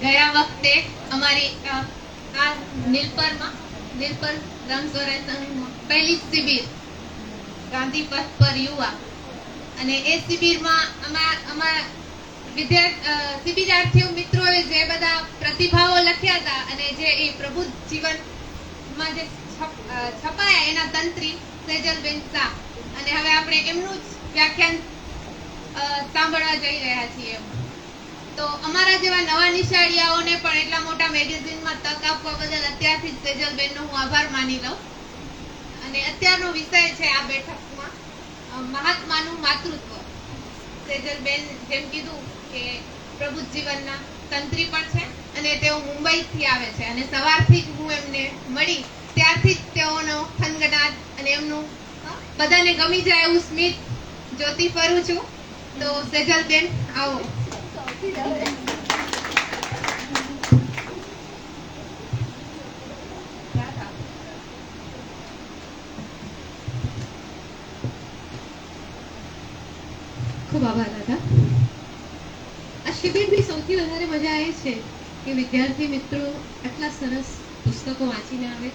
ગયા વખતે અમારી આ નીલપર રંગ સ્વરાજ સંઘમાં પહેલી શિબિર ગાંધી પથ પર યુવા, અને એ શિબિરમાં અમારા શિબિરાર્થીઓ મિત્રોએ જે બધા પ્રતિભાવો લખ્યા હતા અને જે એ પ્રબુદ્ધ જીવનમાં જે છપાયા એના તંત્રી સેજલબેન શાહ, અને હવે આપણે એમનું જ વ્યાખ્યાન સાંભળવા જઈ રહ્યા છીએ. તો અમારા જેવા નવા નિશાળીયાઓને પણ એટલા મોટા મેગેઝિનમાં તક આપવા બદલ અત્યારથી જ સેજલબેનનો હું આભાર માની લઉં. અને અત્યારનો વિષય છે આ બેઠકમાં મહાત્માનું માતૃત્વ. સેજલબેન જેમ કીધું કે પ્રબુદ્ધ જીવનના તંત્રી પણ છે અને તેઓ મુંબઈથી આવે છે, અને સવારથી જ હું એમને મળી ત્યારથી જ તેઓનો થનગનાટ અને એમનું બધાને ગમી જાય એવું સ્મિત જોતી ફરું છું. તો સેજલબેન આવો. ખૂબ આભાર દાદા. આ શિબિરની સૌથી વધારે મજા એ છે કે વિદ્યાર્થી મિત્રો આટલા સરસ પુસ્તકો વાંચીને આવે,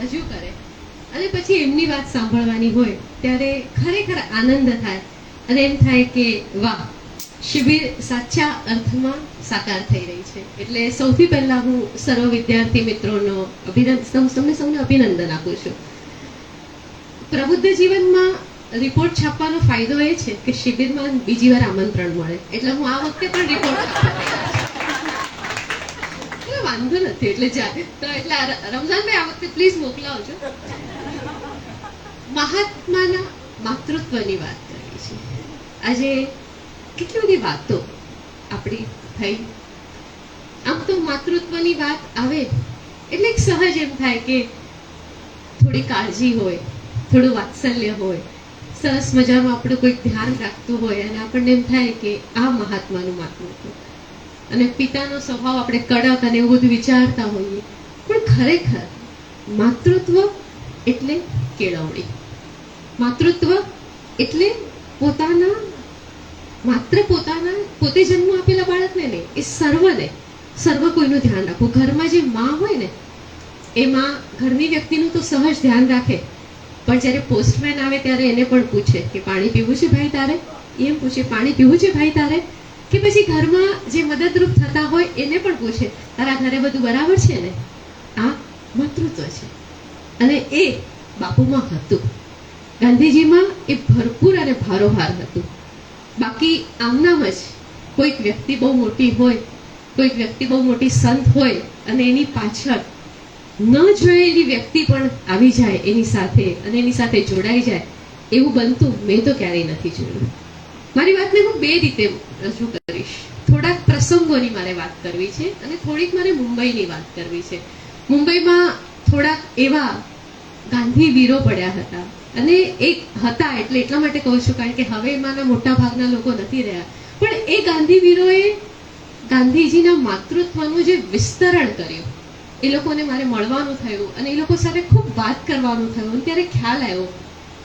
રજૂ કરે, અને પછી એમની વાત સાંભળવાની હોય ત્યારે ખરેખર આનંદ થાય અને એમ થાય કે વાહ, શિબિર સાચા અર્થમાં સાકાર થઈ રહી છે. એટલે સૌથી પહેલા હું સર્વ વિદ્યાર્થી મિત્રોનો તમને સૌને અભિનંદન આપું છું. પ્રબુદ્ધ જીવનમાં રિપોર્ટ છાપવાનો ફાયદો એ છે કે શિબિરમાં બીજી વાર આમંત્રણ મળે, એટલે હું આ વખતે પણ રિપોર્ટ વાંધો નથી, એટલે જાય તો એટલે રમઝાનભાઈ આ વખતે પ્લીઝ મોકલાવજો. મહાત્માના માતૃત્વની વાત કરવી છે. આજે કેટલી બધી વાતો આપણી થઈ. આમ તો માતૃત્વની વાત આવે એટલે એક સહજ એમ થાય કે થોડી કાળજી હોય, થોડું વાત્સલ્ય હોય, સરસ મજાનું આપણું કોઈક ધ્યાન રાખતું હોય અને આપણને એમ થાય કે આ મહાત્માનું માતૃત્વ. અને પિતાનો સ્વભાવ આપણે કડક અને એવું બધું વિચારતા હોઈએ, પણ ખરેખર માતૃત્વ એટલે કેળવણી. માતૃત્વ એટલે પોતે જન્મ આપેલા બાળકને નહીં, એ સર્વ કોઈનું ધ્યાન રાખવું. ઘરમાં જે માં હોય ને એ માં ઘરની વ્યક્તિનું તો સહજ ધ્યાન રાખે, પણ જ્યારે પોસ્ટમેન આવે ત્યારે એને પણ પૂછે કે પાણી પીવું છે ભાઈ તારે, એમ પૂછે પાણી પીવું છે ભાઈ તારે, કે પછી ઘરમાં જે મદદરૂપ થતા હોય એને પણ પૂછે તારા ઘરે બધું બરાબર છે ને. આ માતૃત્વ છે, અને એ બાપુમાં હતું, ગાંધીજીમાં એ ભરપૂર અને ભારોભાર હતું. બાકી આમનામ જ કોઈક વ્યક્તિ બહુ મોટી હોય, કોઈક વ્યક્તિ બહુ મોટી સંત હોય અને એની પાછળ ન જોયેલી વ્યક્તિ પણ આવી જાય એની સાથે અને એની સાથે જોડાઈ જાય, એવું બનતું મેં તો ક્યારેય નથી જોયું. મારી વાતને હું બે રીતે રજૂ કરીશ. થોડાક પ્રસંગોની મારે વાત કરવી છે અને થોડીક મારે મુંબઈની વાત કરવી છે. મુંબઈમાં થોડાક એવા ગાંધી વીરો પડ્યા હતા, અને એક હતા એટલે એટલા માટે કહું છું કારણ કે હવે એમાંના મોટા ભાગના લોકો નથી રહ્યા, પણ એ ગાંધી વીરોએ ગાંધીજીના માતૃત્વનું જે વિસ્તરણ કર્યું, એ લોકોને મારે મળવાનું થયું અને એ લોકો સાથે ખૂબ વાત કરવાનું થયું. ત્યારે ખ્યાલ આવ્યો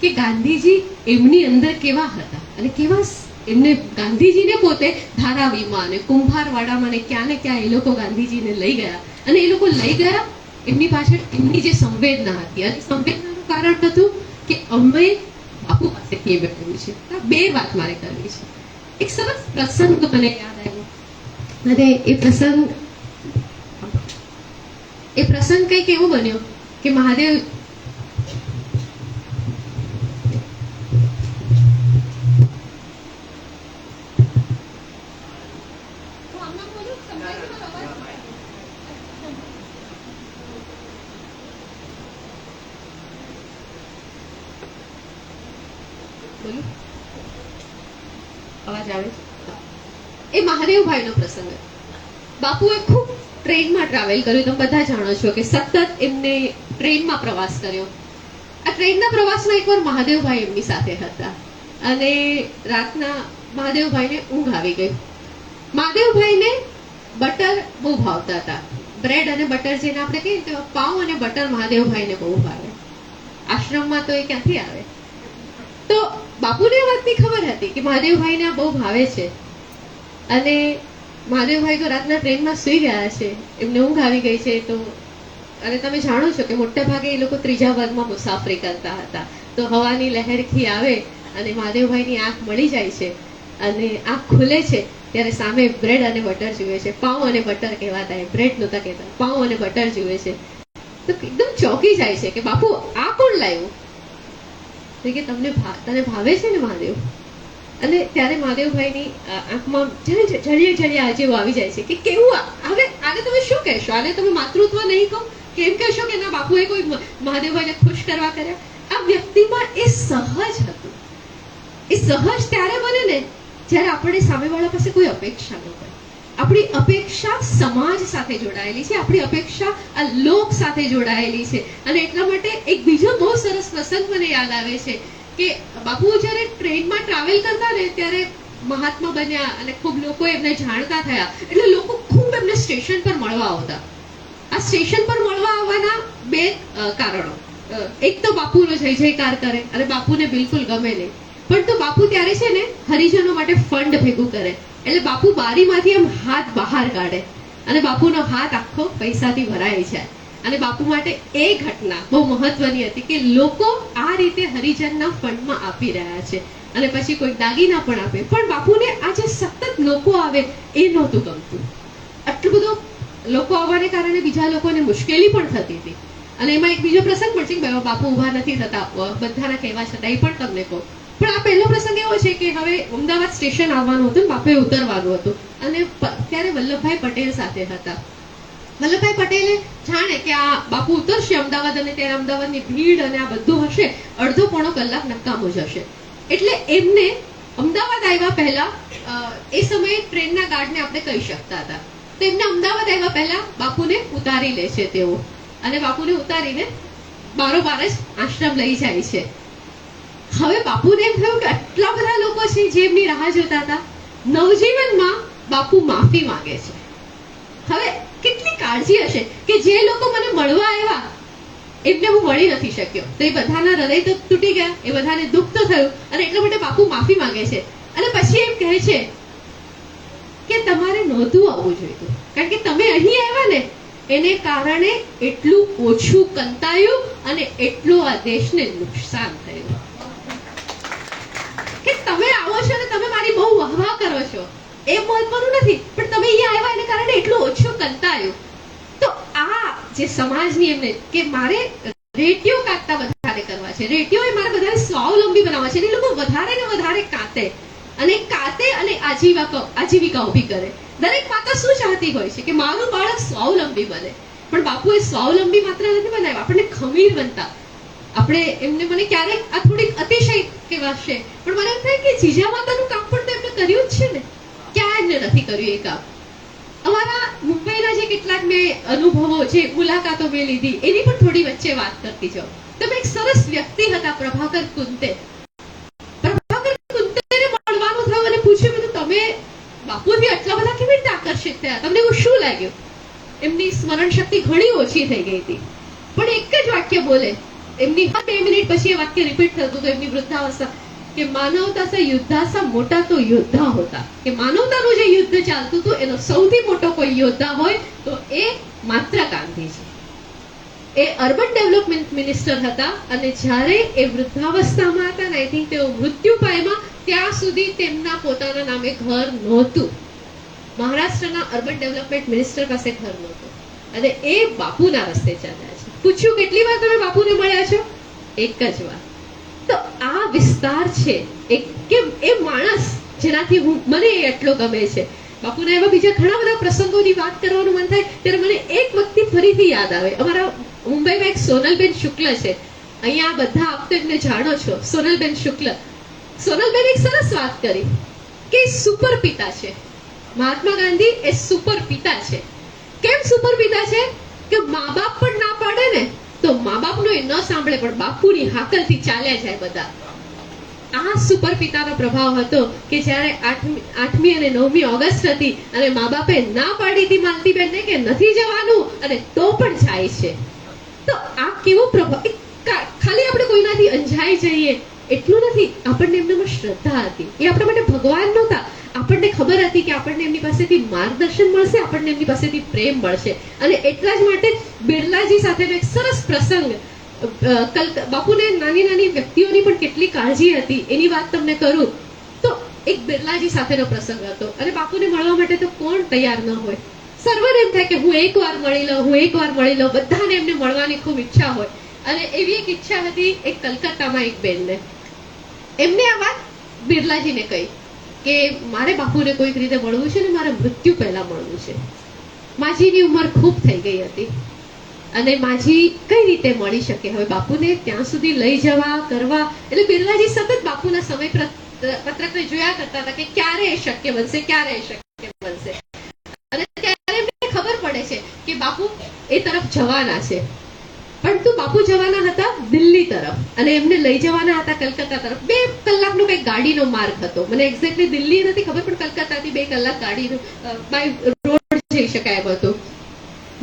કે ગાંધીજી એમની અંદર કેવા હતા અને કેવા એમને ગાંધીજીને પોતે ધારાવીમાં અને કુંભારવાડામાં ને ક્યાં એ લોકો ગાંધીજીને લઈ ગયા, અને એ લોકો લઈ ગયા એમની પાછળ એમની જે સંવેદના હતી, અને સંવેદનાનું કારણ હતું કે અમે બાપુ પાસેથી એ મેળવ્યું છે. આ બે વાત મારે કરવી છે. એક સરસ પ્રસંગ મને યાદ આવ્યો, અને એ પ્રસંગ કંઈક એવો બન્યો કે મહાદેવ અવાજ આવે છે? એ મહાદેવભાઈનો પ્રસંગ. બાપુએ ખૂબ ટ્રેનમાં ટ્રાવેલ કર્યું. તમે બધા જાણો છો કે સતત એમને ટ્રેનમાં પ્રવાસ કર્યો. આ ટ્રેનના પ્રવાસમાં એકવાર મહાદેવભાઈ એમની સાથે હતા, અને રાતના મહાદેવભાઈને ઊંઘ આવી ગઈ. મહાદેવભાઈને બટર બહુ ભાવતા હતા. બ્રેડ અને બટર જેને આપણે કહીએ તો પાઉં અને બટર મહાદેવભાઈને બહુ ભાવે. આશ્રમમાં તો એ ક્યાંથી આવે? તો બાપુને એ વાતની ખબર હતી કે મહાદેવભાઈને આ બહુ ભાવે છે, અને મહાદેવભાઈ તો રાતના ટ્રેનમાં સુઈ ગયા છે, એમને ઊંઘ આવી ગઈ છે. તો અને તમે જાણો છો કે મોટા ભાગે એ લોકો ત્રીજા વર્ગમાં મુસાફરી કરતા હતા. તો હવાની લહેરથી આવે અને મહાદેવભાઈની આંખ મળી જાય છે અને આંખ ખુલે છે ત્યારે સામે બ્રેડ અને બટર જુએ છે. પાઉં અને બટર કહેવાતા, બ્રેડ નહોતા કહેતા, પાઉં અને બટર જુએ છે. તો એકદમ ચોંકી જાય છે કે બાપુ આ કોણ લાવ્યું? તો કે તને ભાવે છે ને મહાદેવ? અને ત્યારે મહાદેવભાઈની આંખમાં જળિયા આજીવો આવી જાય છે કે કેવું હવે આને તમે શું કહેશો? આને તમે માતૃત્વ નહીં કહો? કેમ કહેશો કે ના બાપુએ કોઈ મહાદેવભાઈને ખુશ કરવા કર્યા? આ વ્યક્તિમાં એ સહજ હતું. એ સહજ ત્યારે બને ને જ્યારે આપણે સામેવાળા પાસે કોઈ અપેક્ષા ન હોય. આપણી અપેક્ષા સમાજ સાથે જોડાયેલી છે, આપણી અપેક્ષા આ લોક સાથે જોડાયેલી છે. અને એટલા માટે એક બીજો બહુ સરસ પ્રસંગ મને યાદ આવે છે કે બાપુ જ્યારે ટ્રેનમાં ટ્રાવેલ કરતા ને ત્યારે મહાત્મા બન્યા અને ખૂબ લોકો એમને જાણતા થયા. એટલે લોકો ખૂબ એમને સ્ટેશન પર મળવા આવતા. આ સ્ટેશન પર મળવા આવવાના બે કારણો. એક તો બાપુનો જય જયકાર કરે અને બાપુને બિલકુલ ગમે નહીં. પણ તો બાપુ ત્યારે છે ને હરિજનો માટે ફંડ ભેગું કરે. એટલે બાપુ બારીમાંથી આમ હાથ બહાર કાઢે અને બાપુનો હાથ આખો પૈસાથી ભરાઈ જાય. અને બાપુ માટે એ ઘટના બહુ મહત્વની હતી કે લોકો આ રીતે હરિજનના ફંડમાં આપી રહ્યા છે અને પછી કોઈ દાગીના પણ આપે. પણ બાપુને આ જે સતત લોકો આવે એ નહોતું ગમતું. આટલું બધું લોકો આવવાને કારણે બીજા લોકોને મુશ્કેલી પણ થતી હતી. અને એમાં એક બીજો પ્રસંગ પણ છે કે બાપુ ઊભા નથી થતા, બધાના કહેવા છતાં એ પણ તમને કહું. પણ આ પહેલો પ્રસંગ એવો છે કે હવે અમદાવાદ સ્ટેશન આવવાનું હતું, બાપુએ ઉતરવાનું હતું અને ત્યારે વલ્લભભાઈ પટેલ સાથે હતા. વલ્લભભાઈ પટેલે જાણે કે આ બાપુ ઉતરશે અમદાવાદ અને ત્યારે અમદાવાદની ભીડ અને આ બધું હશે, અડધો પોણો કલાક નકામો જશે. એટલે એમને અમદાવાદ આવ્યા પહેલા એ સમયે ટ્રેનના ગાર્ડને આપણે કહી શકતા હતા. તો એમને અમદાવાદ આવ્યા પહેલા બાપુને ઉતારી લે છે તેઓ અને બાપુને ઉતારીને બારોબાર જ આશ્રમ લઈ જાય છે. હવે બાપુને એમ થયું કે આટલા બધા લોકો છે જે એમની રાહ જોતા હતા. નવજીવનમાં બાપુ માફી માંગે છે. હવે કેટલી કાળજી હશે કે જે લોકો મને મળવા આવ્યા એમને હું મળી નથી શક્યો, તો એ બધાના હૃદય તો તૂટી ગયા, એ બધાને દુઃખ તો થયું અને એટલા માટે બાપુ માફી માંગે છે. અને પછી એમ કહે છે કે તમારે નહોતું આવવું જોઈએ, કારણ કે તમે અહીં આવ્યા ને એને કારણે એટલું ઓછું કંતાયું અને એટલું આ દેશને નુકસાન થયું. કે તમે આવો છો ને તમે મારી બહુ વાહવાહ કરો છો એ મહત્વનું નથી, પણ તમે અહીંયા આવ્યા એને કારણે એટલું ઓછું કંતાયું. તો આ જે સમાજની એમને કે મારે રેડિયો કાઢતા વધારે કરવા છે, રેડિયો એ મારે વધારે સ્વાવલંબી બનાવવા છે. એ લોકો વધારે ને વધારે કાતે અને આજીવિકા ઊભી કરે. દરેક માતા શું ચાહતી હોય છે કે મારું બાળક સ્વાવલંબી બને. પણ બાપુએ સ્વાવલંબી માત્ર નથી બનાવ્યા, આપણને ખમીર બનતા. આપણે એમને મને ક્યારેક આ થોડીક અતિશય કહેવાશે, પણ મને એમ થાય કે જીજા માતાનું કામ પણ તો એમને કર્યું જ છે ને. ક્યાં એમને નથી કર્યું એ કામ? અમારા મુંબઈના જે કેટલાક મેં અનુભવો જે મુલાકાતો મેં લીધી એની પણ થોડી વચ્ચે વાત કરતી જાઉં. તમે એક સરસ વ્યક્તિ હતા પ્રભાકર કુંતે. પ્રભાકર કુંતેને મળવાનું થયું અને પૂછ્યું બધું તમે બાપુથી આટલા બધા કેવી રીતે આકર્ષિત થયા, તમને એવું શું લાગ્યું? એમની સ્મરણ શક્તિ ઘણી ઓછી થઈ ગઈ હતી, પણ એક જ વાક્ય બોલે. એમની 2 મિનિટ પછી એ વાક્ય રિપીટ થતું હતું એમની વૃદ્ધાવસ્થા કે માનવતા સે યુદ્ધાસા મોટા તો યોદ્ધા હોતા. કે માનવતાનું જે યુદ્ધ ચાલતું હતું એનો સૌથી મોટો કોઈ યોદ્ધા હોય તો એ માત્ર ગાંધીજી. એ અર્બન ડેવલપમેન્ટ મિનિસ્ટર હતા અને જ્યારે એ વૃદ્ધાવસ્થામાં હતા ને આઈ થિંક તેઓ મૃત્યુ પામ્યા ત્યાં સુધી તેમના પોતાના નામે ઘર નહોતું. મહારાષ્ટ્રના અર્બન ડેવલપમેન્ટ મિનિસ્ટર પાસે ઘર નહોતું અને એ બાપુના રસ્તે ચાલ્યા છે. પૂછ્યું કેટલી વાર તમે બાપુને મળ્યા છો? એક જ વાર. તો આ વિસ્તાર છે એક કે એ માણસ જેનાથી મને એટલો ગમે છે. બાપુના એવા બીજા ઘણા બધા પ્રસંગોની વાત કરવાનું મન થાય ત્યારે મને એક વ્યક્તિ ફરીથી યાદ આવે. અમારા મુંબઈમાં એક સોનલબેન શુક્લ છે, અહીંયા બધા આપ તો એમને જાણો છો, સોનલબેન શુક્લ. સોનલબેન એક સરસ વાત કરી કે સુપર પિતા છે. મહાત્મા ગાંધી એ સુપર પિતા છે. કેમ સુપર પિતા છે? કે મા બાપ પણ ના પાડે ને તો મા બાપનો એ ન સાંભળે પણ બાપુની હાકલથી ચાલ્યા જાય બધા. આ સુપર પિતાનો પ્રભાવ હતો કે જ્યારે 8મી અને 9મી ઓગસ્ટ હતી અને મા બાપે ના પાડી હતી માલતીબેનને કે નથી જવાનું અને તો પણ જાય છે. તો આ કેવો પ્રભાવ! ખાલી આપણે કોઈનાથી અંજાઈ જઈએ એટલું નથી, આપણને એમનામાં શ્રદ્ધા હતી. એ આપણા માટે ભગવાન નહોતા. આપણને ખબર હતી કે આપણને એમની પાસેથી માર્ગદર્શન મળશે, આપણને એમની પાસેથી પ્રેમ મળશે. અને એટલા જ માટે બિરલાજી સાથેનો એક સરસ પ્રસંગ, બાપુને નાની નાની વ્યક્તિઓની પણ કેટલી કાળજી હતી એની વાત તમને કરું તો એક બિરલાજી સાથેનો પ્રસંગ હતો. અને બાપુને મળવા માટે તો કોણ તૈયાર ન હોય. સર્વને એમ થાય કે હું એકવાર મળી લઉં. બધાને એમને મળવાની ખૂબ ઈચ્છા હોય. અને એવી એક ઈચ્છા હતી એક કલકત્તામાં એક બેનને. એમને આ વાત બિરલાજીને કહી કે મારે બાપુને કોઈક રીતે મળવું છે ને મારે મૃત્યુ પહેલા મળવું છે. માજીની ઉંમર ખૂબ થઈ ગઈ હતી અને માજી કઈ રીતે મળી શકે હવે બાપુને ત્યાં સુધી લઈ જવા કરવા. એટલે બિરલાજી સતત બાપુના સમય પત્રકને જોયા કરતા હતા કે ક્યારે એ શક્ય બનશે. અને ત્યારે એમને ખબર પડે છે કે બાપુ એ તરફ જવાના છે. પરંતુ બાપુ જવાના હતા દિલ્હી તરફ અને એમને લઈ જવાના હતા કલકત્તા તરફ. 2 કલાકનો કઈ ગાડીનો માર્ગ હતો. મને એક્ઝેક્ટલી દિલ્હી નથી ખબર, પણ કલકત્તાથી 2 કલાક ગાડીનો બાય રોડ જઈ શકાય એમ હતું.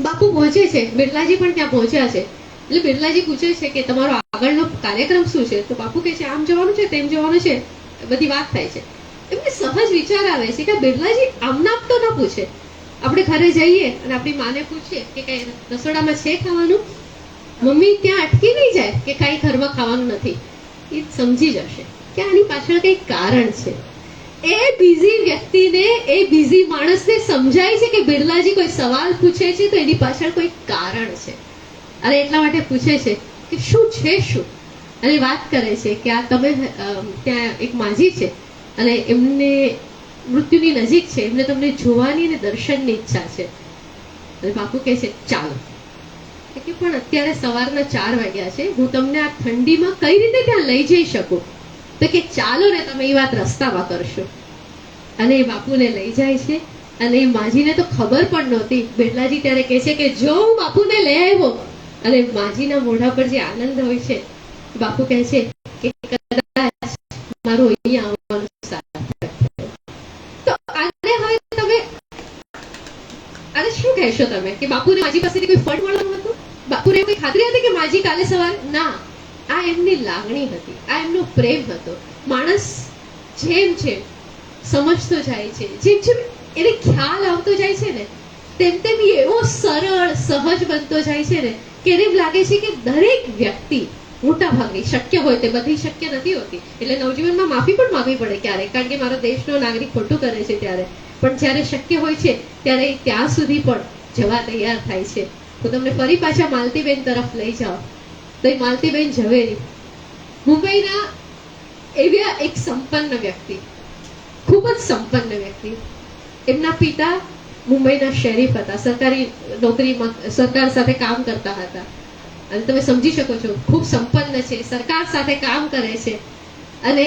બાપુ પહોંચે છે, બિરલાજી પણ ત્યાં પહોંચ્યા છે. એટલે બિરલાજી પૂછે છે કે તમારો આગળનો કાર્યક્રમ શું છે? તો બાપુ કહે છે આમ જવાનું છે, તેમ જવાનું છે. બધી વાત થાય છે. એમને સહજ વિચાર આવે છે કે બિરલાજી આમનામ તો ના પૂછે. આપણે ઘરે જઈએ અને આપણી માને પૂછીએ કે કઈ રસોડામાં છે ખાવાનું, મમ્મી ત્યાં અટકી નહીં જાય કે કઈ ઘરમાં ખાવાનું નથી. એ સમજી જશે કે આની પાછળ કઈ કારણ છે. એ બિઝી વ્યક્તિને, એ બિઝી માણસને સમજાય છે કે બિરલાજી કોઈ સવાલ પૂછે છે તો એની પાછળ કોઈ કારણ છે. અને એટલા માટે પૂછે છે કે શું છે શું. અને વાત કરે છે કે આ તમે ત્યાં એક માજી છે અને એમને મૃત્યુની નજીક છે, એમને તમને જોવાની અને દર્શનની ઈચ્છા છે. અને બાપુ કહે છે ચાલો. કે પણ અત્યારે સવારના 4 વાગ્યા છે, હું તમને આ ઠંડીમાં કઈ રીતે ત્યાં લઈ જઈ શકું? તો કે ચાલો ને, તમે એ વાત રસ્તામાં કરશો. અને એ બાપુને લઈ જાય છે. અને એ માજીને તો ખબર પણ નહોતી. બિરલાજી ત્યારે કહે છે કે જો હું બાપુને લઈ આવ્યો. અને માજીના મોઢા પર જે આનંદ હોય છે, બાપુ કહે છે કે કદાચ મારું અહીંયા આવવાનું સાર્થક થયું. તો આને હવે તમે આને શું કહેશો તમે કે બાપુને માજી પાસેથી કોઈ ફંડ મળવાનું હતું? બાપુને કોઈ ખાતરી હતી કે માજી કાલે સવારે? ના, આ એમની લાગણી હતી, આ એમનો પ્રેમ હતો. માણસ જેમ જેમ સમજતો જાય છે, જેમ જેમ એને ખ્યાલ આવતો જાય છે ને, તેમ તેમ એવો સરળ સહજ બનતો જાય છે ને કે એને લાગે છે કે દરેક વ્યક્તિ મોટા ભાગની, શક્ય હોય તે બધી શક્ય નથી હોતી. એટલે નવજીવનમાં માફી પણ માંગવી પડે ક્યારેક, કારણ કે મારો દેશનો નાગરિક ખોટું કરે છે ત્યારે. પણ જ્યારે શક્ય હોય છે ત્યારે ત્યાં સુધી પણ જવા તૈયાર થાય છે. હું તમને ફરી પાછા માલતીબેન તરફ લઈ જાઉં તો એ માલતીબેન ઝવેરી મુંબઈના એવા એક સંપન્ન વ્યક્તિ, ખૂબ જ સંપન્ન વ્યક્તિ. એમના પિતા મુંબઈના શેરીફ હતા, સરકારી નોકરીમાં સરકાર સાથે કામ કરતા હતા. અને તમે સમજી શકો છો ખૂબ સંપન્ન છે, સરકાર સાથે કામ કરે છે. અને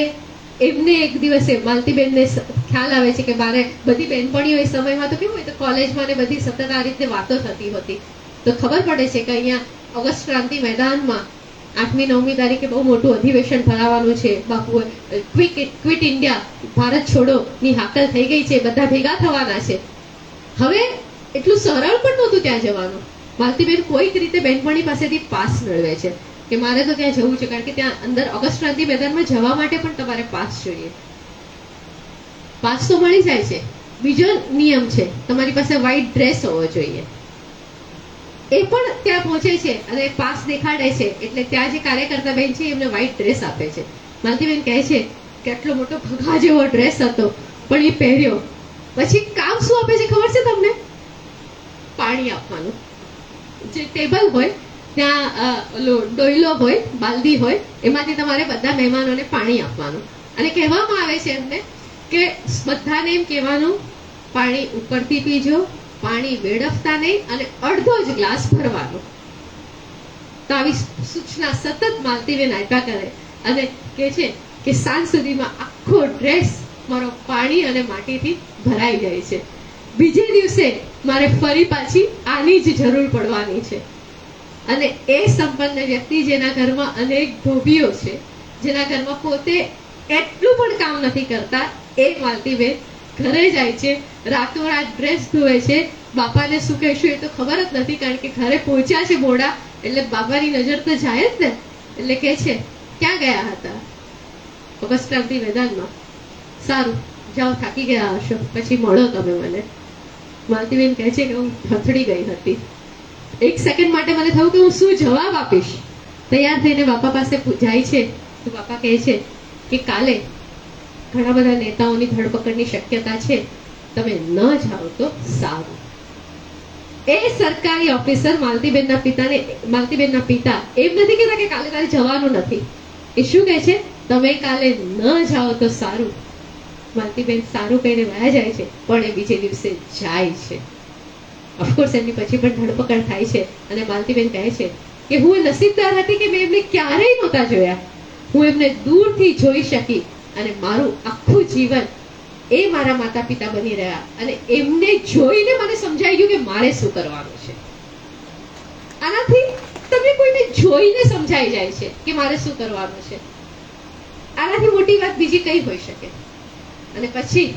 એમને એક દિવસે માલતીબેનને ખ્યાલ આવે છે કે મારે બધી બહેનપણીઓ એ સમયમાં તો કેવું હોય તો કોલેજમાં ને બધી સતત આ રીતે વાતો થતી હતી. તો ખબર પડે છે કે અહીંયા ઓગસ્ટ ક્રાંતિ મેદાનમાં 8મી 9મી તારીખે બહુ મોટું અધિવેશન ભરાવાનું છે. બાપુ ક્વિટ ઇન્ડિયા, ભારત છોડો ની હાકલ થઈ ગઈ છે, બધા ભેગા થવાના છે. હવે એટલું સરળ પણ નહોતું ત્યાં જવાનું. માલતીબેન કોઈક રીતે બહેનપણી પાસેથી પાસ મેળવે છે કે મારે તો ત્યાં જવું છે, કારણ કે ત્યાં અંદર ઓગસ્ટ ક્રાંતિ મેદાનમાં જવા માટે પણ તમારે પાસ જોઈએ. પાસ તો મળી જાય છે. બીજો નિયમ છે, તમારી પાસે વ્હાઈટ ડ્રેસ હોવો જોઈએ. એ પણ ત્યાં પહોંચે છે અને પાસ દેખાડે છે. એટલે ત્યાં જે કાર્યકર્તા બેન છે એમને વ્હાઈટ ડ્રેસ આપે છે. માલતીબેન કહે છે કે આટલો મોટો ભગા જેવો ડ્રેસ હતો પણ એ પહેર્યો. પછી કામ શું આપે છે ખબર છે તમને? પાણી આપવાનું. જે ટેબલ હોય ત્યાં ઓલો ડોયલો હોય, બાલદી હોય, એમાંથી તમારે બધા મહેમાનોને પાણી આપવાનું. અને કહેવામાં આવે છે એમને કે બધાને એમ કહેવાનું પાણી ઉપરથી પીજો, પાણી વેડફતા નહીં, અને અડધો જ ગ્લાસ ભરવાનો. તો આવી સૂચના સતત માલતીબેન આપ્યા કરે અને કહે છે કે સાંજ સુધીમાં આખો ડ્રેસ મારો પાણી અને માટીથી ભરાઈ જાય છે. બીજે દિવસે મારે ફરી પાછી આની જ જરૂર પડવાની છે. અને એ સંપન્ન વ્યક્તિ જેના ઘરમાં અનેક ધોબીઓ છે, જેના ઘરમાં પોતે એટલું પણ કામ નથી કરતા, એ માલતીબેન ઘરે જાય છે, રાતોરાત ડ્રેસ ધોવે છે. બાપાને શું કહેશું એ તો ખબર જ નથી, કારણ કે ઘરે પહોંચ્યા છે મોડા, એટલે બાપાની નજર તો જાય જ ને. એટલે કહે છે ક્યાં ગયા હતા? મકરસંક્રાંતિ મેદાનમાં. સારું, જાઓ, થાકી ગયા હશો, પછી મળો તમે મને. માલતીબેન કહે છે કે હું થથડી ગઈ હતી. એક સેકન્ડ માટે મને થયું કે હું શું જવાબ આપીશ. તૈયાર થઈને બાપા પાસે જાય છે તો બાપા કહે છે કે કાલે ઘણા બધા નેતાઓની ધરપકડની શક્યતા છે, તમે ન જાઓ તો સારું. એ સરકારી ઓફિસર માલતીબેનના પિતા એમ નથી કહેતા કે કાલે તારે જવાનું નથી. એ શું કહે છે? તમે કાલે ન જાઓ તો સારું. માલતીબેન સારું કહીને વયા જાય છે, પણ એ બીજે દિવસે જાય છે. ઓફકોર્સ એમની પછી પણ ધરપકડ થાય છે અને માલતીબેન કહે છે કે હું નસીબદાર હતી કે મેં એમને ક્યારેય નહોતા જોયા. હું એમને દૂરથી જોઈ શકી અને મારું આખું જીવન એ મારા માતા પિતા બની રહ્યા અને એમને જોઈને મને સમજાઈ ગયું કે મારે શું કરવાનું છે. આનાથી તમને કોઈને જોઈને સમજાઈ જાય છે કે મારે શું કરવાનું છે. આનાથી મોટી વાત બીજી કઈ હોઈ શકે? અને પછી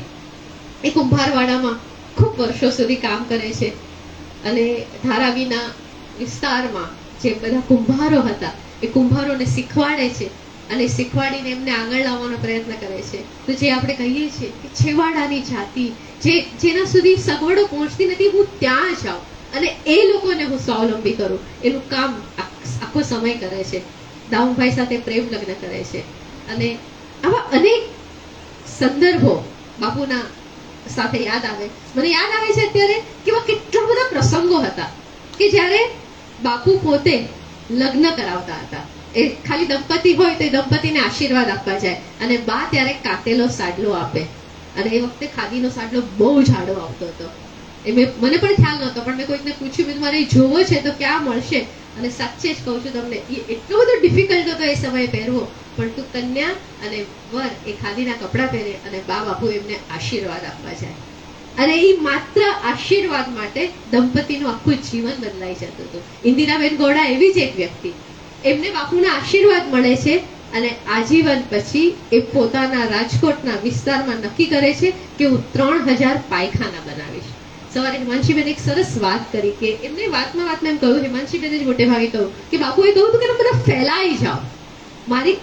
એ કુંભારવાડામાં ખૂબ વર્ષો સુધી કામ કરે છે અને ધારાવીના વિસ્તારમાં જે બધા કુંભારો હતા એ કુંભારોને શીખવાડે છે અને શીખવાડીને એમને આગળ લાવવાનો પ્રયત્ન કરે છે. તો જે આપણે કહીએ છીએ કે છેવાડાની જાતિ, જેના સુધી સગવડો પહોંચતી નથી, હું ત્યાં જાઉં અને એ લોકોને હું સ્વાવલંબી કરું, એનું કામ આખો સમય કરે છે. દાઉભાઈ સાથે પ્રેમ લગ્ન કરે છે અને આવા અનેક સંદર્ભો બાપુના સાથે યાદ આવે. મને યાદ આવે છે અત્યારે કે એવા કેટલા બધા પ્રસંગો હતા કે જ્યારે બાપુ પોતે લગ્ન કરાવતા હતા. એ ખાલી દંપતી હોય તો એ દંપતીને આશીર્વાદ આપવા જાય અને બા ત્યારે કાટેલો સાડલો આપે અને એ વખતે ખાદીનો સાડલો બહુ જાડો આવતો હતો. મને પણ ખ્યાલ નહોતો, પણ મેં કોઈકને પૂછ્યું, મેં મારે જોવો છે તો ક્યાં મળશે? અને સાચે જ કહું છું તમને, એ એટલો બધો ડિફિકલ્ટ હતો એ સમયે પહેરવો, પણ તું કન્યા અને વર એ ખાદીના કપડાં પહેરે અને બા બાપુ એમને આશીર્વાદ આપવા જાય અને એ માત્ર આશીર્વાદ માટે દંપતીનું આખું જીવન બદલાઈ જતું હતું. ઇન્દિરાબેન ગોડા એવી જ એક વ્યક્તિ, એમને બાપુના આશીર્વાદ મળે છે અને આજીવન પછી એ પોતાના રાજકોટના વિસ્તારમાં નક્કી કરે છે કે હું 3000 પાયખાના બનાવીશ. સવારે હિમાંશીબેન એક સરસ વાત કરી કે એમને વાતમાં એમ કહ્યું, હિમાંશીબેને જ મોટે ભાગે કહ્યું કે બાપુએ કહ્યું હતું કે તમે બધા ફેલાઈ જાઓ. મારી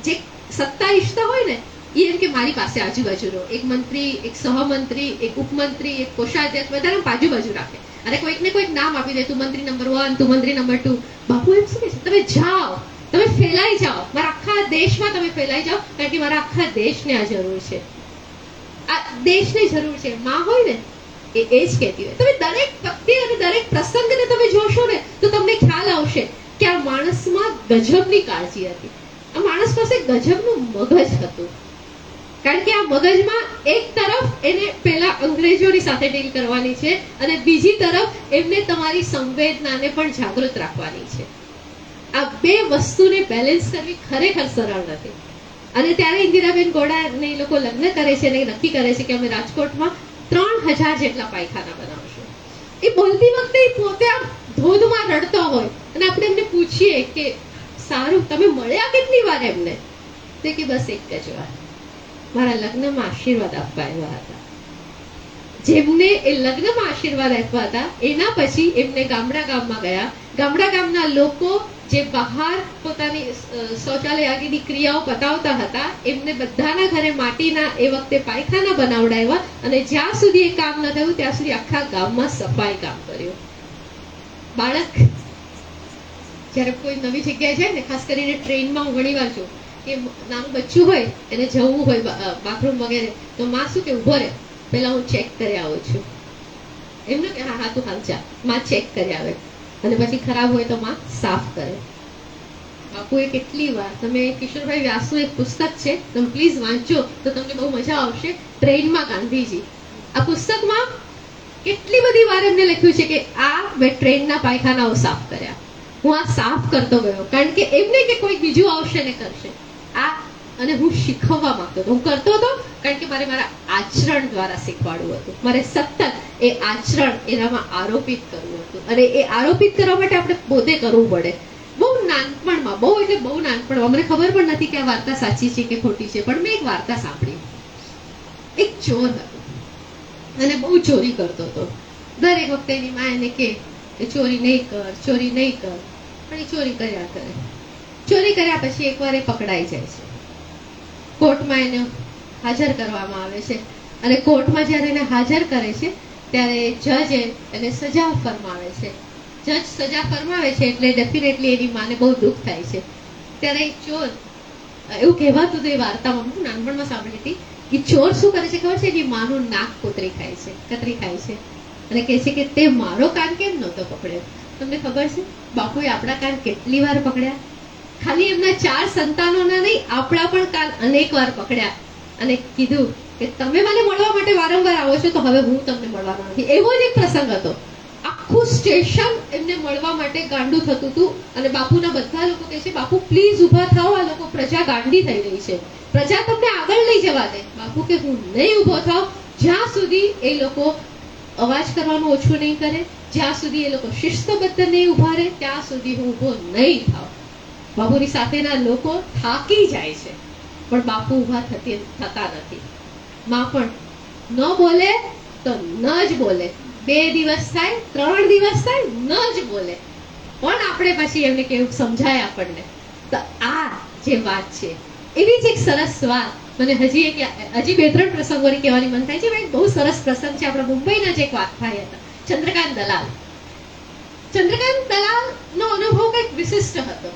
જે સત્તા ઈચ્છતા હોય ને એ એમ કે મારી પાસે આજુબાજુ રહો. એક મંત્રી, એક સહમંત્રી, એક ઉપમંત્રી, એક કોષાધ્યક્ષ, બધાને બાજુ રાખે અને કોઈકને કોઈક નામ આપી દે, તું મંત્રી નંબર 1, તું મંત્રી નંબર 2. બાપુ એમ શું કહે છે? તમે જાઓ, તમે ફેલાઈ જાઓ, મારા આખા દેશમાં તમે ફેલાઈ જાઓ, કારણ કે મારા આખા દેશને આ જરૂર છે, આ દેશને જરૂર છે. માં હોય ને એ જ કહેતી હોય. તમે દરેક વ્યક્તિ અને દરેક પ્રસંગને તમે જોશો ને તો તમને ખ્યાલ આવશે કે આ માણસમાં ગજબની કાળજી હતી. આ માણસ પાસે ગજબનું મગજ હતું, કારણ કે આ મગજમાં એક તરફ એને પેલા અંગ્રેજોની સાથે ડીલ કરવાની છે અને બીજી તરફ એમને તમારી સંવેદનાને પણ જાગૃત રાખવાની છે. આ બે વસ્તુને બેલેન્સ કરવી ખરેખર સરળ નથી. અને ત્યારે ઇન્દિરાબેન ગોડાને એ લોકો લગ્ન કરે છે અને નક્કી કરે છે કે અમે રાજકોટમાં 3000 જેટલા પાયખાના બનાવશું. એ બોલતી વખતે પોતે આમ ધોધમાં રડતો હોય અને આપણે એમને પૂછીએ કે સારું, તમે મળ્યા કેટલી વાર એમને? તે કે બસ એક જ વાર, મારા લગ્નમાં આશીર્વાદ આપવા આવ્યા હતા. જેમને એ લગ્નમાં આશીર્વાદ આપ્યા હતા એના પછી એમને ગામમાં ગયા. ગામના લોકો જે બહાર પોતાની શૌચાલય આગળની ક્રિયાઓ પતાવતા હતા એમને બધાના ઘરે માટીના એ વખતે પાયખાના બનાવડાવ્યા અને જ્યાં સુધી એ કામ ન થયું ત્યાં સુધી આખા ગામમાં સફાઈ કામ કર્યું. બાળક જ્યારે કોઈ નવી જગ્યાએ જાય ને, ખાસ કરીને ટ્રેનમાં હું ઘણી વાર છું કે નાનું બચ્ચું હોય એને જવું હોય બાથરૂમ વગેરે, તો માં શું કે ઉભો રહે, પેલા હું ચેક કરી આવું છું. એમને કે હા તું હાલ જા, માં ચેક કરી આવે અને પછી ખરાબ હોય તો માં સાફ કરે. બાપુએ કેટલી વાર, તમે કિશોરભાઈ વ્યાસનું એક પુસ્તક છે, તમે પ્લીઝ વાંચો તો તમને બહુ મજા આવશે, ટ્રેનમાં ગાંધીજી. આ પુસ્તકમાં કેટલી બધી વાર એમને લખ્યું છે કે આ મેં ટ્રેનના પાયખાનાઓ સાફ કર્યા, હું આ સાફ કરતો ગયો, કારણ કે એમને કે કોઈ બીજું આવશે ને કરશે આ, અને હું શીખવવા માંગતો હતો, હું કરતો હતો કારણ કે મારે મારા આચરણ દ્વારા શીખવાડવું હતું. મારે સતત એ આચરણ એનામાં આરોપિત કરવું હતું અને એ આરોપિત કરવા માટે આપણે પોતે કરવું પડે. બહુ નાનપણમાં, બહુ નાનપણમાં, મને ખબર પણ નથી કે આ વાર્તા સાચી છે કે ખોટી છે, પણ મેં એક વાર્તા સાંભળી. એક ચોર હતો અને બહુ ચોરી કરતો હતો. દરેક વખતે એની માં એને કે ચોરી નહીં કર, પણ એ ચોરી કર્યા કરે. ચોરી કર્યા પછી એકવાર એ પકડાઈ જાય છે કોર્ટમાં એને હાજર કરવામાં આવે છે અને કોર્ટમાં જ્યારે એને હાજર કરે છે ત્યારે જજે એને સજા ફરમાવે છે. જજ સજા ફરમાવે છે એટલે ડેફિનેટલી એની માને બહુ દુઃખ થાય છે. ત્યારે એક ચોર, એવું કહેવાતું હતું એ વાર્તામાં, હું નાનપણમાં સાંભળી હતી કે ચોર શું કરે છે ખબર છે? એની માનું નાક કતરી ખાય છે અને કહે છે કે તે મારો કાન કેમ નહોતો પકડ્યો. તમને ખબર છે બાપુએ આપણા કાન કેટલી વાર પકડ્યા? ખાલી એમના 4 સંતાનોના નહીં, આપણા પણ કાન અનેક વાર પકડ્યા અને કીધું કે તમે મને મળવા માટે વારંવાર આવો છો તો હવે હું તમને મળવાનો નથી. એવો જ એક પ્રસંગ હતો. આખું સ્ટેશન એમને મળવા માટે ગાંડું થતું હતું અને બાપુના બધા લોકો કહે છે બાપુ પ્લીઝ ઊભા થાઓ, આ લોકો પ્રજા ગાંડી થઈ રહી છે, પ્રજા તમને આગળ લઈ જવા દે. બાપુ કે હું નહીં ઊભો થાવ જ્યાં સુધી એ લોકો અવાજ કરવાનું ઓછું નહીં કરે, જ્યાં સુધી એ લોકો શિસ્તબદ્ધ નહીં ઊભા રહે ત્યાં સુધી હું ઊભો નહીં થાવ. બાપુની સાથેના લોકો થાકી જાય છે પણ બાપુ ઊભા થતા નથી. માં પણ ન બોલે તો ન જ બોલે, 2 દિવસ થાય 3 દિવસ થાય ન જ બોલે, પણ આપણે પછી એમને કેવું સમજાય આપણને. તો આ જે વાત છે એવી જ એક સરસ વાત મને હજી 2-3 પ્રસંગોની કહેવાની મન થાય છે. એક બહુ સરસ પ્રસંગ છે આપણા મુંબઈના જ એક વાતભાઈ હતા, ચંદ્રકાંત દલાલ. ચંદ્રકાંત દલાલનો અનુભવ કંઈક વિશિષ્ટ હતો.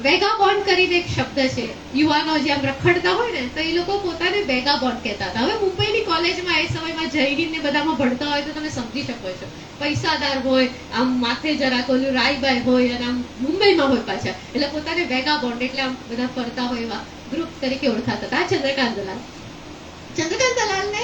વેગાબોન્ડ કરીને એક શબ્દ છે, યુવાનો જે આમ રખડતા હોય ને તો એ લોકો પોતાને વેગાબોન્ડ કહેતા હતા. હવે મુંબઈની કોલેજમાં એ સમયમાં જયદીન ને બધામાં ભણતા હોય તો તમે સમજી શકો છો, પૈસાદાર હોય, આમ માથે જરાક ઓલું રાયબાઈ હોય અને આમ મુંબઈમાં હોય પાછા, એટલે પોતાને વેગાબોન્ડ એટલે આમ બધા ફરતા હોય એવા ગ્રુપ તરીકે ઓળખાતા હતા. ચંદ્રકાંત દલાલને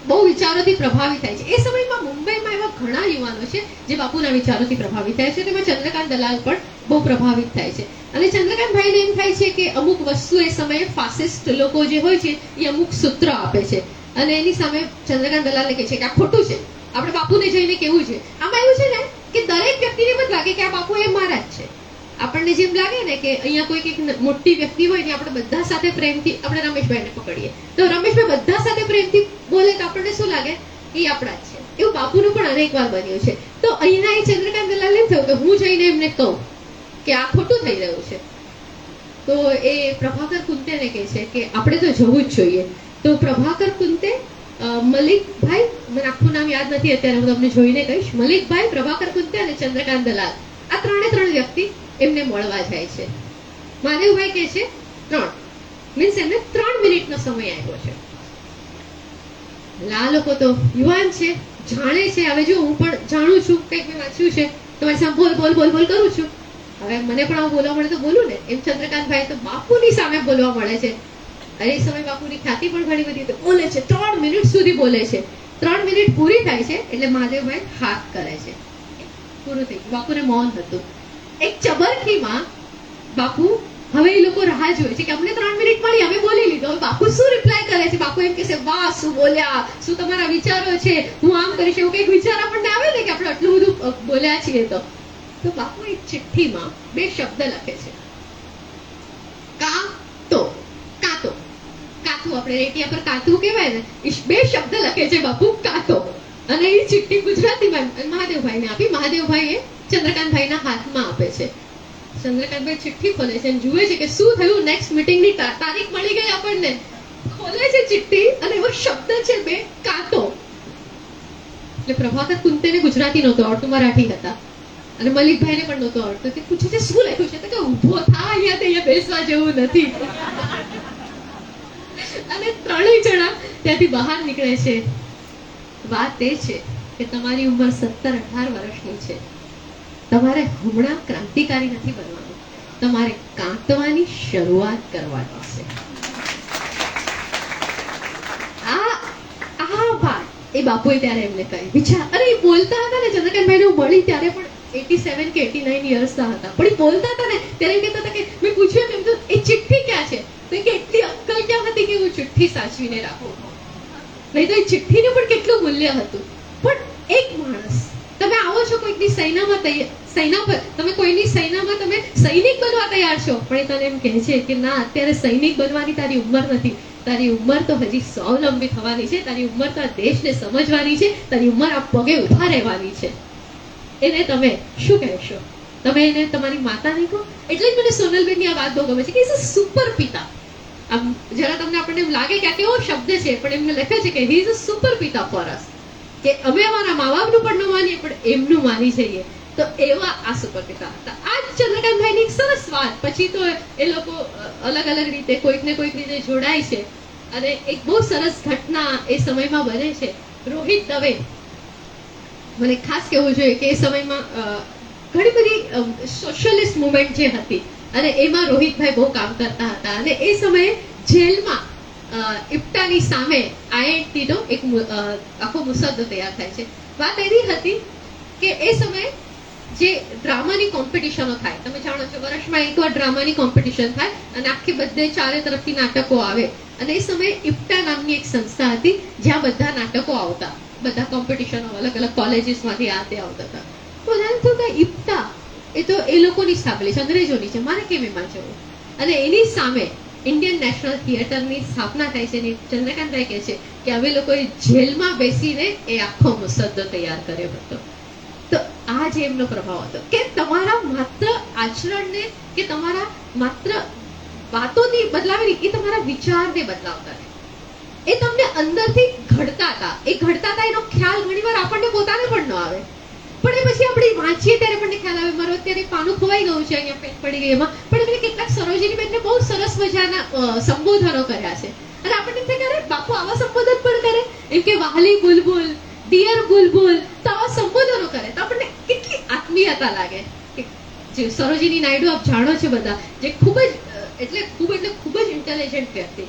બહુ વિચારોથી પ્રભાવિત થાય છે. એ સમયમાં મુંબઈમાં એવા ઘણા યુવાનો છે જે બાપુના વિચારોથી પ્રભાવિત થાય છે, તેમાં ચંદ્રકાંત દલાલ પણ બહુ પ્રભાવિત થાય છે. અને ચંદ્રકાંતભાઈને એમ થાય છે કે અમુક વસ્તુ એ સમયે ફાસિસ્ટ લોકો જે હોય છે એ અમુક સૂત્ર આપે છે અને એની સામે ચંદ્રકાંત દલાલને કહે છે કે આ ખોટું છે, આપણે બાપુને જઈને કેવું છે. આમાં એવું છે ને કે દરેક વ્યક્તિને મત લાગે કે આ બાપુ એ મારા જ છે. આપણને જેમ લાગે ને કે અહીંયા કોઈ એક મોટી વ્યક્તિ હોય ને આપણે બધા સાથે પ્રેમથી, આપણે રમેશભાઈને પકડીએ તો રમેશભાઈ બધા સાથે પ્રેમથી બોલે તો આપણને શું લાગે એ આપણા જ છે. એવું બાપુનું પણ અનેક વાર બન્યું છે. તો અહીંયા એ ચંદ્રકાંત દલાલને થયું કે હું જઈને એમને કહું કે આ ખોટું થઈ રહ્યું છે. તો એ પ્રભાકર કુંતેને કહે છે કે આપણે તો જવું જ જોઈએ. તો પ્રભાકર કુંતે, મલિકભાઈ, મને આખું નામ યાદ નથી અત્યારે, હું તમને જોઈને કહીશ, મલિકભાઈ, પ્રભાકર કુંતે અને ચંદ્રકાંત દલાલ, આ 3 વ્યક્તિ એમને મળવા જાય છે. મહાદેવભાઈ કહે છે 3 મીન્સ એમને 3 મિનિટનો સમય આવ્યો છે. આ લોકો તો યુવાન છે, જાણે છે. હવે જો હું પણ જાણું છું, કંઈક મેં વાંચ્યું છે, તમારી સામે બોલ કરું છું. હવે મને પણ આવું બોલવા મળે તો બોલું ને. એમ ચંદ્રકાંતભાઈ તો બાપુની સામે બોલવા મળે છે અને એ સમય બાપુની ખ્યાતિ પણ ઘણી બધી બોલે છે, 3 મિનિટ સુધી બોલે છે. 3 મિનિટ પૂરી થાય છે એટલે મહાદેવભાઈ હાથ કરે છે, પૂરું થઈ ગયું. બાપુને મૌન હતું. એક ચબરખીમાં બાપુ, હવે એ લોકો રાહ જોવે છે કે અમને 3 મિનિટ મળી, અમે બોલી લીધું, હવે બાપુ શું રિપ્લાય કરે છે. બાપુ એમ કહેશે વાહ શું બોલ્યા, શું તમારા વિચારો છે, હું આમ કરીશ, એવું કંઈક વિચાર આપણને આવે ને કે આપણે આટલું બધું બોલ્યા છીએ. તો બાપુ એક ચિઠ્ઠીમાં 2 શબ્દ લખે છે, કાતો. આપણે રેટિયા પર કાતું કહેવાય ને, એ 2 શબ્દ લખે છે બાપુ, કાતો. અને એ ચિઠ્ઠી ગુજરાતીમાં મહાદેવભાઈને આપી. મહાદેવભાઈ એ ચંદ્રકાંતભાઈના હાથમાં આપે છે. ચંદ્રકાંતભાઈ ચિઠ્ઠી ખોલે છે અને જુએ છે કે શું થયું, નેક્સ્ટ મીટિંગની તારીખ મળી ગઈ આપણને. ખોલે છે ચિઠ્ઠી અને એવો શબ્દ છે 2, કાતો. એટલે પ્રભાકર કુંતેને ગુજરાતી નહોતું આવડતું, મરાઠી હતા, અને મલિકભાઈને પણ નહોતું આવડતું. તે પૂછે છે શું લખ્યું છે? તો કે ઊભો થા, અહીંયા બેસવા જેવું નથી. અને 3 જણા ત્યાંથી બહાર નીકળે છે. વાત એ છે કે તમારી ઉંમર 17-18 વર્ષની છે. તમારે હમણાં ક્રાંતિકારી નથી બનવાનું, તમારે કાંતવાની શરૂઆત કરવાની છે. આ વાત એ બાપુએ ત્યારે એમને કહી. વિચાર, અરે એ બોલતા હતા ને, ચંદ્રકાંતભાઈને હું મળી ત્યારે પણ 87 કે 89 યર્સના હતા, પણ એ બોલતા હતા ને ત્યારે એમ કહેતા હતા કે મેં પૂછ્યું એમ તો એ ચિઠ્ઠી ક્યાં છે? તો કે એટલી અક્કલ ક્યાં હતી કે હું ચિઠ્ઠી સાચવીને રાખું, નહીં તો એ ચિઠ્ઠીનું પણ કેટલું મૂલ્ય હતું. પણ એક માણસ, તમે આવો છો કોઈકની તમે કોઈની સેનામાં તમે સૈનિક બનવા તૈયાર છો, પણ એ તને એમ કહે છે કે ના, અત્યારે સૈનિક બનવાની તારી ઉંમર નથી, તારી ઉંમર તો હજી સ્વાવલંબી થવાની છે, તારી ઉંમર તો આ દેશને સમજવાની છે, તારી ઉંમર આ પગે ઊભા રહેવાની છે. એને તમે શું કહેશો? તમે એને તમારી માતા નહીં કહો. એટલે જ મને સોનલબેનની આ વાત બહુ ગમે છે કે ઇઝ અ સુપર પિતા. આમ જરા તમને આપણને એમ લાગે કે આ કેવો શબ્દ છે, પણ એમને લખ્યો છે કે હી ઇઝ અ સુપર પિતા ફોર અસ, કે અમે અમારા મા બાપનું પણ ન માનીએ પણ એમનું માની જઈએ. તો એવા આ સુપર પિતા હતા. આ ચંદ્રકાંતભાઈની એક સરસ વાત. પછી તો એ લોકો અલગ અલગ રીતે કોઈક ને કોઈક રીતે જોડાય છે અને એક બહુ સરસ ઘટના એ સમયમાં બને છે. રોહિત દવે, મને ખાસ કહેવું જોઈએ કે એ સમયમાં ઘણી બધી સોશિયલિસ્ટ મુવમેન્ટ જે હતી અને એમાં રોહિતભાઈ બહુ કામ કરતા હતા. અને એ સમયે જેલમાં ઇપ્ટાની સામે INT નો એક આખો મુસદ્દો તૈયાર થાય છે. વાત એવી હતી કે એ સમયે જે ડ્રામાની કોમ્પિટિશનો થાય, તમે જાણો છો વર્ષમાં એકવાર ડ્રામાની કોમ્પિટિશન થાય અને આખી બધે ચારે તરફથી નાટકો આવે. અને એ સમયે ઇપ્ટા નામની એક સંસ્થા હતી જ્યાં બધા નાટકો આવતા, બધા કોમ્પિટિશનો અલગ અલગ કોલેજીસમાંથી આ તે આવતા હતા. તો ધ્યાન થયું કે ઇપ્ટા એ તો એ લોકોની સ્થાપેલી છે, અંગ્રેજોની છે, મારે કેમ એમાં જવું? અને એની સામે ઇન્ડિયન નેશનલ થિયેટરની સ્થાપના થાય છે અને ચંદ્રકાંતભાઈ કહે છે કે અમે લોકોએ જેલમાં બેસીને એ આખો મુસદ્દો તૈયાર કર્યો હતો. તો આ જે એમનો પ્રભાવ હતો કે તમારા માત્ર આચરણને કે તમારા માત્ર વાતોથી બદલાવે નહીં, એ તમારા વિચારને બદલાવતા રહે. એ તમને અંદરથી ઘડતા હતા. એ ઘડતા હતા એનો ખ્યાલ ઘણીવાર આપણને પોતાને પણ ન આવે, પણ એ પછી આપણે વાંચીએ ત્યારે આપણને ખ્યાલ આવે. મારો અત્યારે પાનું ખોવાઈ ગયું છે, અહીંયા પેન પડી ગઈ એમાં, પણ એમને કેટલાક સરોજનીબેનને બહુ સરસ મજાના સંબોધનો કર્યા છે અને આપણને એમ થાય કે અરે બાપુ આવા સંબોધન પણ કરે, એમ કે વહાલી બુલબુલ, ડિયર બુલબુલ, તો આવા સંબોધનો કરે તો આપણને કેટલી આત્મીયતા લાગે. જે સરોજિની નાયડુ આપ જાણો છો બધા, જે ખૂબ જ ખૂબ જ ઇન્ટેલિજન્ટ વ્યક્તિ,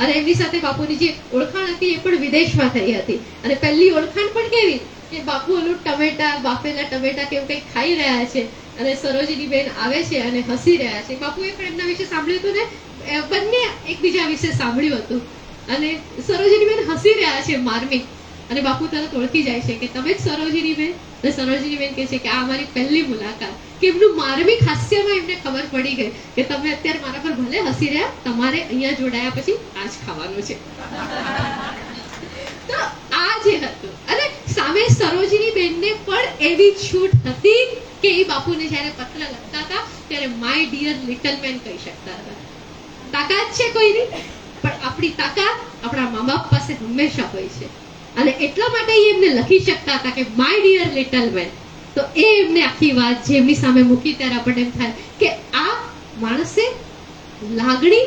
અને એમની સાથે બાપુની જે ઓળખાણ હતી એ પણ વિદેશમાં થઈ હતી. અને પહેલી ઓળખાણ પણ કેવી કે બાપુ ઓલું ટમેટા, બાફેલા ટમેટા કેવું કંઈક ખાઈ રહ્યા છે અને સરોજિની બેન આવે છે અને હસી રહ્યા છે. બાપુએ પણ એમના વિશે સાંભળ્યું હતું ને બંને એકબીજા વિશે સાંભળ્યું હતું અને સરોજિની બેન હસી રહ્યા છે માર્મિક, અને બાપુ તરત ઓળખી જાય છે કે તમે જ સરોજિની બેન. અને સરોજિની બેન કહે છે કે આ અમારી પહેલી મુલાકાત, કે એમનું માર્મિક હાસ્યમાં એમને ખબર પડી ગઈ કે તમે અત્યારે મારા પર ભલે હસી રહ્યા, તમારે અહીંયા જોડાયા પછી આ જ ખાવાનું છે. તો આ જે હતું, અને સામે સરોજિની બેનને પણ એવી છૂટ હતી કે એ બાપુને જ્યારે પત્ર લખતા હતા ત્યારે માય ડિયર લિટલ મેન કહી શકતા હતા. તાકાત છે કોઈની, પણ આપણી તાકાત આપણા મા બાપ પાસે હંમેશા હોય છે. અને એટલા માટે એમને લખી શકતા હતા કે માય ડિયર લિટલ મેન. તો એ એમને આખી વાત જે એમની સામે મૂકી ત્યારે આપણને એમ થાય કે આ માણસે લાગણી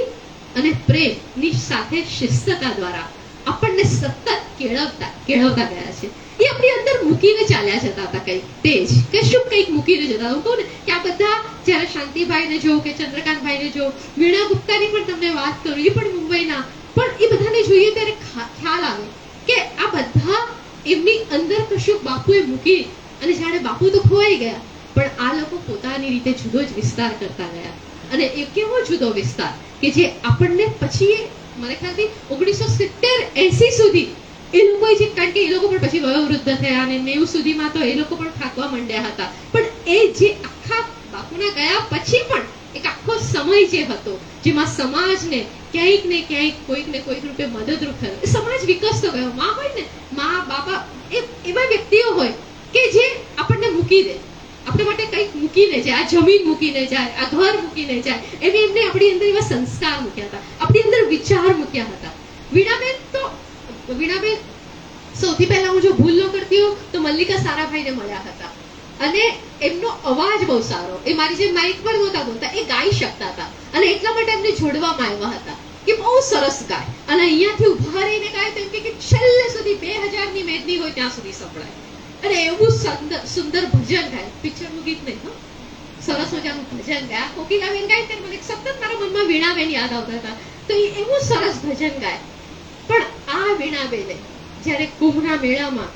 અને પ્રેમની સાથે શિસ્તતા દ્વારા આપણને સતત કેળવતા ગયા છે. એ આપણી અંદર મૂકીને ચાલ્યા જતા હતા, કંઈક તેજ કશું કંઈક મૂકીને જતા. હું કહું ને કે આ બધા જ્યારે શાંતિભાઈને જો કે ચંદ્રકાંતભાઈને જો, વીણા ગુપ્તાની પણ તમને વાત કરું, એ પણ મુંબઈના, પણ એ બધાને જોઈએ ત્યારે ખ્યાલ આવે કે આ બધા એમની અંદર કશું બાપુએ મૂકી. અને જ્યારે બાપુ તો ખોવાઈ ગયા, પણ આ લોકો પોતાની રીતે જુદો જ વિસ્તાર કરતા ગયા. અને એ કેવો જુદો વિસ્તાર કે જે આપણને પછી મને ખ્યાલથી 1970-80 સુધી એ લોકોએ જે, કારણ કે એ લોકો પણ પછી વયોવૃદ્ધ થયા અને 90 સુધીમાં તો એ લોકો પણ થાકવા માંડ્યા હતા, પણ એ જે આખા બાપુના ગયા પછી પણ એક આખો સમય જે હતો જેમાં સમાજને ક્યાંક ને ક્યાંક કોઈક ને કોઈક રૂપે મદદરૂપ થયો. સમાજ વિકસતો ગયો. માં હોય ને, માં બાપા એવા વ્યક્તિઓ હોય કે જે આપણને મૂકી દે, આપણા માટે કંઈક મૂકીને જાય, આ જમીન મૂકીને જાય, આ ઘર મૂકીને જાય. એમને આપણી અંદર એવા સંસ્કાર મૂક્યા હતા, આપણી અંદર વિચાર મૂક્યા હતા. વીણાબેન સૌથી પહેલા હું જો ભૂલ ન કરતી હોઉં તો મલ્લિકા સારાભાઈને મળ્યા હતા, અને એમનો અવાજ બહુ સારો. એ મારી જે માઇક પર નહોતા બોલતા, એ ગાઈ શકતા હતા અને એટલા માટે એમને જોડવામાં આવ્યા હતા કે બહુ સરસ ગાય. અને અહીંયાથી ઉભા રહીને ગાય તો એમ કે છેલ્લે સુધી 2000ની મેદની હોય ત્યાં સુધી સંભળાય. અને એવું સુંદર ભજન ગાય, પિક્ચરનું ગીત નહીં, સરસ મજાનું ભજન ગાય. કોકિલાબેન ગાય ત્યારે મને સતત મારા મનમાં વીણાબેન યાદ આવતા હતા. તો એ એવું સરસ ભજન ગાય. પણ આ વીણાબેને જ્યારે કુંભના મેળામાં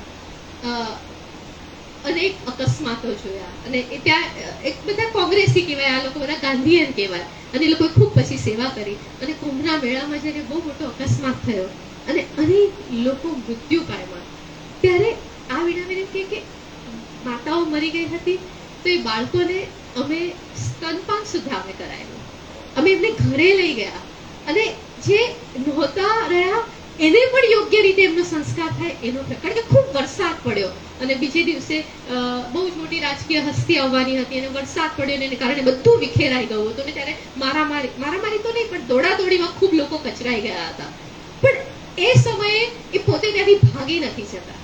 અનેક અકસ્માતો જોયા, અને ત્યાં એક બધા કોંગ્રેસી કહેવાય, આ લોકો બધા ગાંધીયન કહેવાય, અને એ લોકોએ ખૂબ પછી સેવા કરી. અને કુંભના મેળામાં જ્યારે બહુ મોટો અકસ્માત થયો અને અનેક લોકો મૃત્યુ પામ્યા, ત્યારે આ વીણાબેન એમ કે માતાઓ મરી ગઈ હતી તો એ બાળકોને અમે સ્તનપાન સુદ્ધા અમે કરાયેલું, અમે એમને ઘરે લઈ ગયા, અને જે નહોતા રહ્યા એને પણ યોગ્ય રીતે એમનો સંસ્કાર થાય એનો કારણ કે ખૂબ વરસાદ પડ્યો અને બીજે દિવસે બહુ જ મોટી રાજકીય હસ્તી આવવાની હતી અને વરસાદ પડ્યો અને એને કારણે બધું વિખેરાઈ ગયું હતું ને ત્યારે મારામારી તો નહીં પણ દોડાદોડીમાં ખૂબ લોકો કચરાઈ ગયા હતા. પણ એ સમયે એ પોતે ત્યાંથી ભાગી નથી જતા.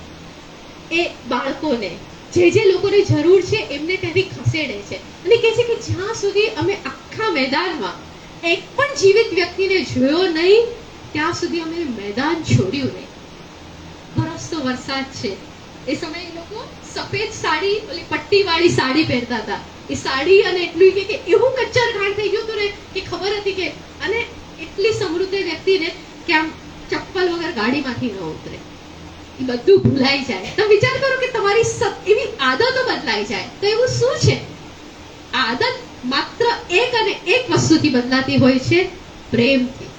એ બાળકોને જે લોકોની જરૂર છે એમને ત્યાંથી ખસેડે છે અને કહે છે કે જ્યાં સુધી અમે આખા મેદાનમાં એક પણ જીવિત વ્યક્તિને જોયો નહીં ત્યાં સુધી અમે મેદાન છોડ્યું નહીં. વરસતો વરસાદ છે. એ સમયે એ લોકો સફેદ સાડી ઓલી પટ્ટીવાળી સાડી પહેરતા હતા. એ સાડી અને એટલું કે એવું કચ્ચર ઘાણ થઈ ગયું હતું ને કે ખબર હતી કે અને એટલી સમૃદ્ધ વ્યક્તિને કે આમ ચપ્પલ વગર ગાડીમાંથી ન ઉતરે. એ બધું ભૂલાઈ જાય. તમે વિચાર કરો કે તમારી એવી આદતો બદલાઈ જાય તો એવું શું છે? આદત માત્ર એક અને એક વસ્તુથી બદલાતી હોય છે, પ્રેમથી.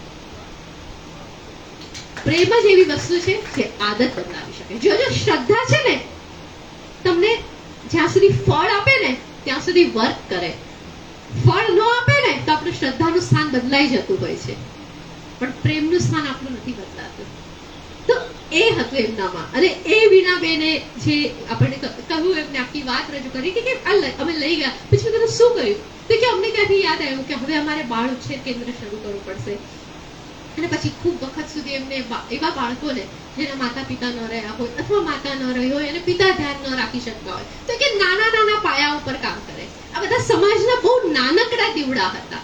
પ્રેમ જ એવી વસ્તુ છે જે આદત બદલાવી શકે. જો શ્રદ્ધા છે ને તમને જ્યાં સુધી ફળ આપે ને ત્યાં સુધી વર્ક કરે. ફળ ન આપે ને તો આપણું શ્રદ્ધાનું સ્થાન બદલાઈ જતું હોય છે પણ પ્રેમનું સ્થાન આપણું નથી બદલાતું. તો એ હતું એમનામાં અને એ વીણાબેને જે આપણને કહ્યું એમને આખી વાત રજૂ કરી કે અમે લઈ ગયા. પછી મેં શું કર્યું તો કે અમને ત્યાંથી યાદ આવ્યું કે હવે અમારે બાળ ઉછેર કેન્દ્ર શરૂ કરવું પડશે. અને પછી ખૂબ વખત સુધી એમને એવા બાળકોને જેના માતા પિતા ન રહ્યા હોય અથવા માતા ન રહી હોય અને પિતા ધ્યાન ન રાખી શકતા હોય તો કે નાના નાના પાયા ઉપર કામ કરે. આ બધા સમાજના બહુ નાનકડા દીવડા હતા.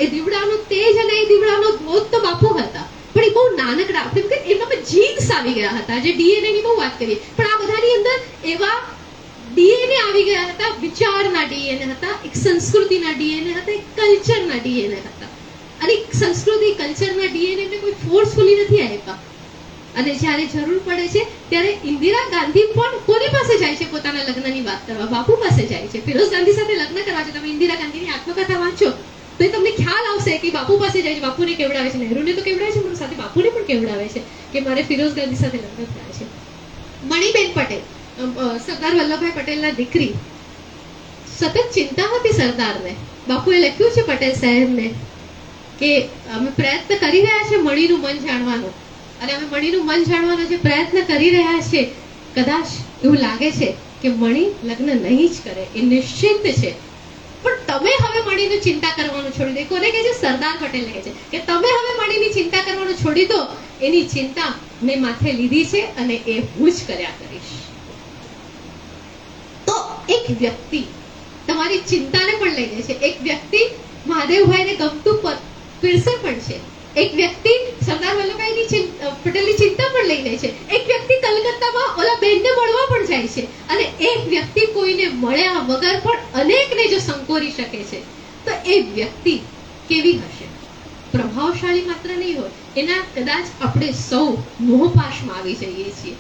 એ દીવડાનું તેજ અને એ દીવડાનો ધોધ તો બાપુ હતા પણ એ બહુ નાનકડા. આપણે એમનામાં જીન્સ આવી ગયા હતા. જે ડીએનએ ની બહુ વાત કરીએ પણ આ બધાની અંદર એવા ડીએનએ આવી ગયા હતા. વિચારના ડીએનએ હતા, એક સંસ્કૃતિના ડીએનએ હતા, એક કલ્ચરના ડીએનએ હતા. અને સંસ્કૃતિ કલ્ચરના ડીએનએ ને કોઈ ફોર્સફુલી નથી આપ્યા. અને જ્યારે જરૂર પડે છે ત્યારે ઇન્દિરા ગાંધી પણ કોની પાસે જાય છે પોતાના લગ્નની વાત કરવા? બાપુ પાસે જાય છે. ફિરોઝ ગાંધી સાથે લગ્ન કરવા છે. તમે ઇન્દિરા ગાંધીની આત્મકથા વાંચો તો તમને ખ્યાલ આવશે કે બાપુ પાસે જાય છે. બાપુને કેવડાવે છે. નહેરુને તો કેવડાવે છે પણ સાથે બાપુને પણ કેવડાવે છે કે મારે ફિરોઝ ગાંધી સાથે લગ્ન થયા છે. મણિબેન પટેલ, સરદાર વલ્લભભાઈ પટેલના દીકરી, સતત ચિંતા હતી સરદારને. બાપુએ લખ્યું છે પટેલ સાહેબને કે અમે પ્રયત્ન કરી રહ્યા છે મણીનું મન જાણવાનો અને અમે મણીનું મન જાણવાનો જે પ્રયત્ન કરી રહ્યા છે કદાચ એવું લાગે છે કે મણી લગ્ન નહીં જ કરે. એ નિશ્ચિત છે. પણ તમે હવે મણીની ચિંતા કરવાનું છોડી દો. કોને કહે છે? સરદાર પટેલ કહે છે કે તમે હવે મણીની ચિંતા કરવાનું છોડી દો. એની ચિંતા મેં માથે લીધી છે અને એ હું જ કર્યા કરીશ. તો એક વ્યક્તિ તમારી ચિંતાને પણ લઈ લે છે. એક વ્યક્તિ મહાદેવભાઈને ગમતું પીરસે પણ છે. એક વ્યક્તિ સરદાર વલ્લભભાઈ પટેલની ચિંતા પણ લઈ લે છે. એક વ્યક્તિ કલકત્તામાં ઓલા બેનને મળવા પણ જાય છે અને એક વ્યક્તિ કોઈને મળ્યા વગર પણ અનેકને જો સંકોરી શકે છે તો એ વ્યક્તિ કેવી હશે? પ્રભાવશાળી માત્ર નહીં હોય, એના કદાચ આપણે સૌ મોહપાશમાં આવી જઈએ છીએ.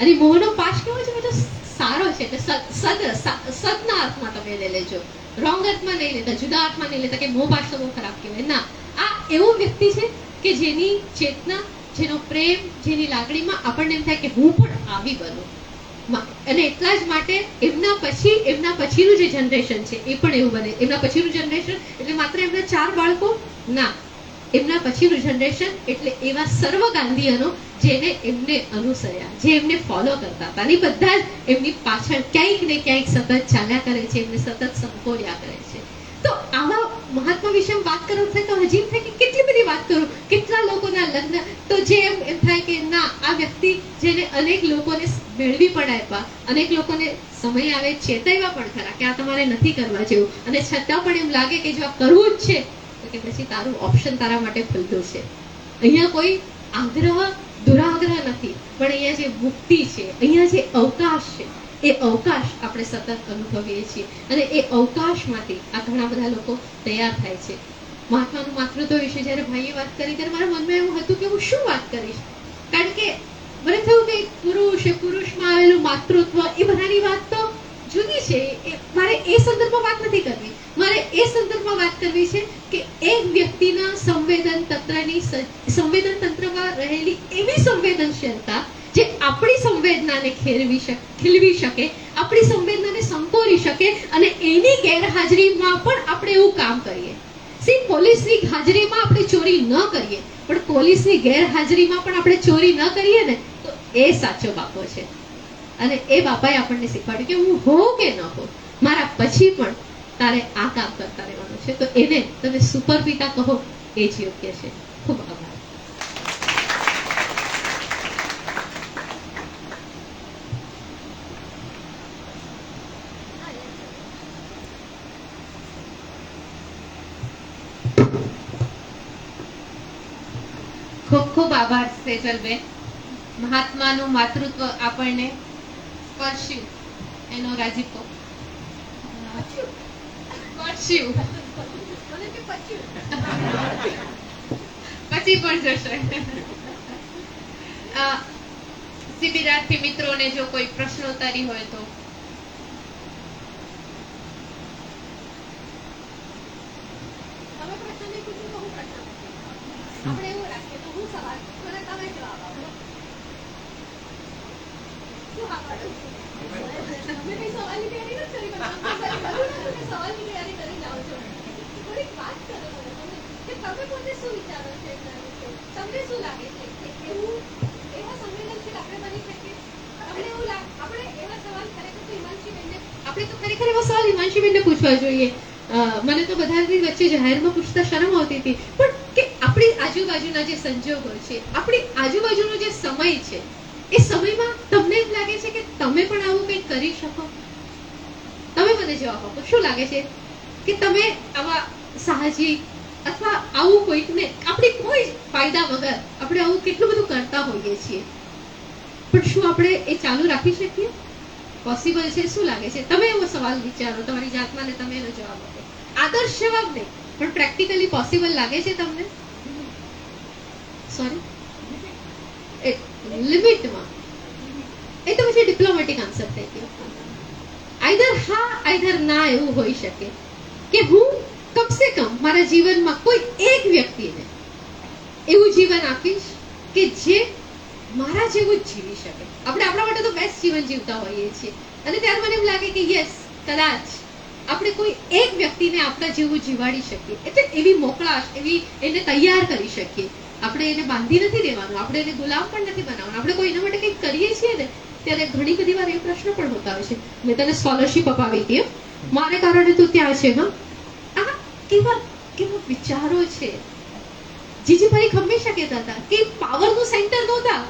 અને મોહનો પાશ કેવો છે? બધો સારો છે કે સદના અર્થમાં તમે એને લેજો, રોંગ અર્થમાં નહીં લેતા, જુદા અર્થમાં નહીં લેતા કે મોહપાશ તો બહુ ખરાબ કહેવાય. ના, આ એવો વ્યક્તિ છે કે જેની ચેતના, જેનો પ્રેમ, જેની લાગણીમાં આપણને એમ થાય કે હું પણ આવી બનું. અને એટલા જ માટે એમના પછીનું જે જનરેશન છે એ પણ એવું બને. એમના પછીનું જનરેશન એટલે માત્ર એમના 4 બાળકો ના, એમના પછીનું જનરેશન એટલે એવા સર્વ ગાંધીયનો જેને એમને અનુસર્યા, જે એમને ફોલો કરતા હતા. અને બધા જ એમની પાછળ ક્યાંક ને ક્યાંક સતત ચાલ્યા કરે છે, એમને સતત સંકોર્યા કરે છે. તો આવા મહાત્મા વિશે વાત કરવું થાય તો હજી થાય કે કેટલી બધી વાત કરું, કેટલા લોકોના લગ્ન. તો જે એમ થાય કે ના, આ વ્યક્તિ જેને અનેક લોકોને મેળવી પણ આપ્યા, અનેક લોકોને સમય આવે ચેતવ્યા પણ ખરા કે આ તમારે નથી કરવા જેવું, અને છતાં પણ એમ લાગે કે જો આ કરવું જ છે તો કે પછી તારું ઓપ્શન તારા માટે ખુલ્લું છે. અહીંયા કોઈ આગ્રહ દુરાગ્રહ નથી, પણ અહીંયા જે મુક્તિ છે, અહીંયા જે અવકાશ છે, એ અવકાશ આપણે સતત અનુભવીએ છીએ. અને એ અવકાશમાંથી આ ઘણા બધા લોકો તૈયાર થાય છે. મહાત્માનું માતૃત્વ વિશે જ્યારે ભાઈએ વાત કરી ત્યારે મારા મનમાં એવું હતું કે હું શું વાત કરીશ, કારણ કે મને થયું કે પુરુષમાં આવેલું માતૃત્વ એ બધાની વાત તો જુદી છે. મારે એ સંદર્ભમાં વાત નથી કરવી. મારે એ સંદર્ભમાં વાત કરવી છે કે એક વ્યક્તિના સંવેદન તંત્રમાં રહેલી એવી સંવેદનશીલતા જે આપણી સંવેદનાને ખીલવી શકે, આપણી સંવેદનાને સંકોરી શકે અને એની ગેરહાજરીમાં પણ આપણે એવું કામ કરીએ. પોલીસની હાજરીમાં આપણે ચોરી ન કરીએ, પણ પોલીસની ગેરહાજરીમાં પણ આપણે ચોરી ન કરીએ ને તો એ સાચો બાપો છે. અને એ બાપાએ આપણને શીખવાડ્યું કે હું હોઉં કે ન હોઉં, મારા પછી પણ તારે આ કામ કરતા રહેવાનું છે. તો એને તમે સુપર પિતા કહો એ જ યોગ્ય છે. ખૂબ આભાર. ખૂબ ખૂબ આભાર સેજલબેન. મહાત્માનું માતૃત્વ આપણને સ્પર્શ્યું, એનો રાજીપો સ્પર્શ્યું પછી પણ જશે. શિબિરાર્થી મિત્રોને જો કોઈ પ્રશ્નોત્તરી હોય તો આપણે એવું રાખીએ તો હું સવાલ અને તમે જવાબ આપો. શું આપવાનું? તમે કઈ સવાલની તૈયારી નથી કરી, પણ સવાલની તૈયારી કરી જાઓ છો. થોડીક વાત કરો મને તમે કે તમે પોતે શું વિચારો છો એના વિશે. તમને શું લાગે છે કે એવા સંવેદનશીલ આપણે બની શકીએ? તમને એવું લાગે આપણે એવા સવાલ ખરેખર તો હિમાંશીબેનને આપણે તો ખરેખર એવા સવાલ હિમાંશીબેનને પૂછવા જોઈએ. મને તો બધાની વચ્ચે જાહેરમાં પૂછતા શરમ આવતી હતી, પણ કે આપણી આજુબાજુના જે સંજોગો છે, આપણી આજુબાજુનો જે સમય છે, એ સમયમાં તમને એમ લાગે છે કે તમે પણ આવું કંઈક કરી શકો? તમે મને જવાબ આપો. શું લાગે છે કે તમે આવા સાહજિક અથવા આવું કોઈકને આપણી કોઈ ફાયદા વગર આપણે આવું કેટલું બધું કરતા હોઈએ છીએ, પણ શું આપણે એ ચાલુ રાખી શકીએ? પોસિબલ છે? શું લાગે છે? તમે એવો સવાલ વિચારો તમારી જાતમાં ને તમે એનો જવાબ આપો. આદર્શ જવાબ નહીં, પણ પ્રેક્ટિકલી પોસિબલ લાગે છે તમને? સોરી, લિમિટમાં. એ તો પછી ડિપ્લોમેટિક આન્સર થઈ ગયો. આઈધર હા આઈધર ના એવું હોઈ શકે કે હું કમસે કમ મારા જીવનમાં કોઈ એક વ્યક્તિને એવું જીવન આપીશ કે જે મારા જેવું જ જીવી શકે. આપણે આપણા માટે તો બેસ્ટ જીવન જીવતા હોઈએ છીએ, અને ત્યારે મને એમ લાગે કે યસ, કદાચ આપણે કોઈ એક વ્યક્તિને આપણા જેવું જીવાડી શકીએ. એટલે એવી મોકળાશ, એવી એને તૈયાર કરી શકીએ. આપણે એને બાંધી નથી દેવાનું, આપણે એને ગુલામ પણ નથી બનાવવાનું. આપણે કોઈ એના માટે કંઈક કરીએ છીએ ને ત્યારે ઘણી બધી વાર એ પ્રશ્ન પણ હોતા હોય છે. મેં તને સ્કોલરશિપ અપાવી હતી, મારે કારણે તું ત્યાં છે. આ કેવા કેવા વિચારો છે. જીજીભાઈ હંમેશા કહેતા હતા કે પાવરનું સેન્ટર નહોતા.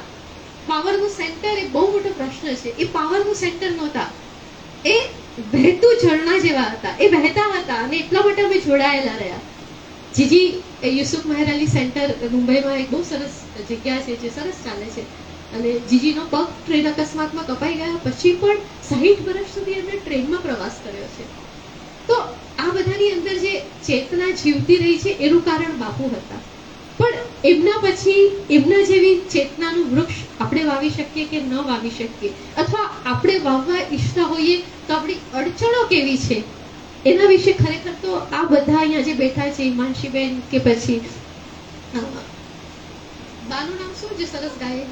પાવરનું સેન્ટર એ બહુ મોટો પ્રશ્ન છે. એ પાવરનું સેન્ટર નહોતા, એ વહેતું ઝરણા જેવા હતા. એ વહેતા હતા અને એટલા માટે અમે જોડાયેલા રહ્યા. જીજી યુસુફ મેહર અલી સેન્ટર મુંબઈમાં એક બહુ સરસ જગ્યા છે જે સરસ ચાલે છે, અને જીજીનો પગ ટ્રેન અકસ્માતમાં કપાઈ ગયા પછી પણ 60 વર્ષ સુધી એમણે ટ્રેનમાં પ્રવાસ કર્યો છે. તો આ બધાની અંદર જે ચેતના જીવતી રહી છે એનું કારણ બાપુ હતા. પણ એમના પછી એમના જેવી ચેતનાનું વૃક્ષ આપણે વાવી શકીએ કે ન વાવી શકીએ, અથવા આપણે વાવવા ઈચ્છતા હોઈએ તો આપણી અડચણો કેવી છે એના વિશે ખરેખર તો આ બધા અહીંયા જે બેઠા છે, હિમાંશીબેન કે પછી બાનું નામ શું જે સરસ ગાય,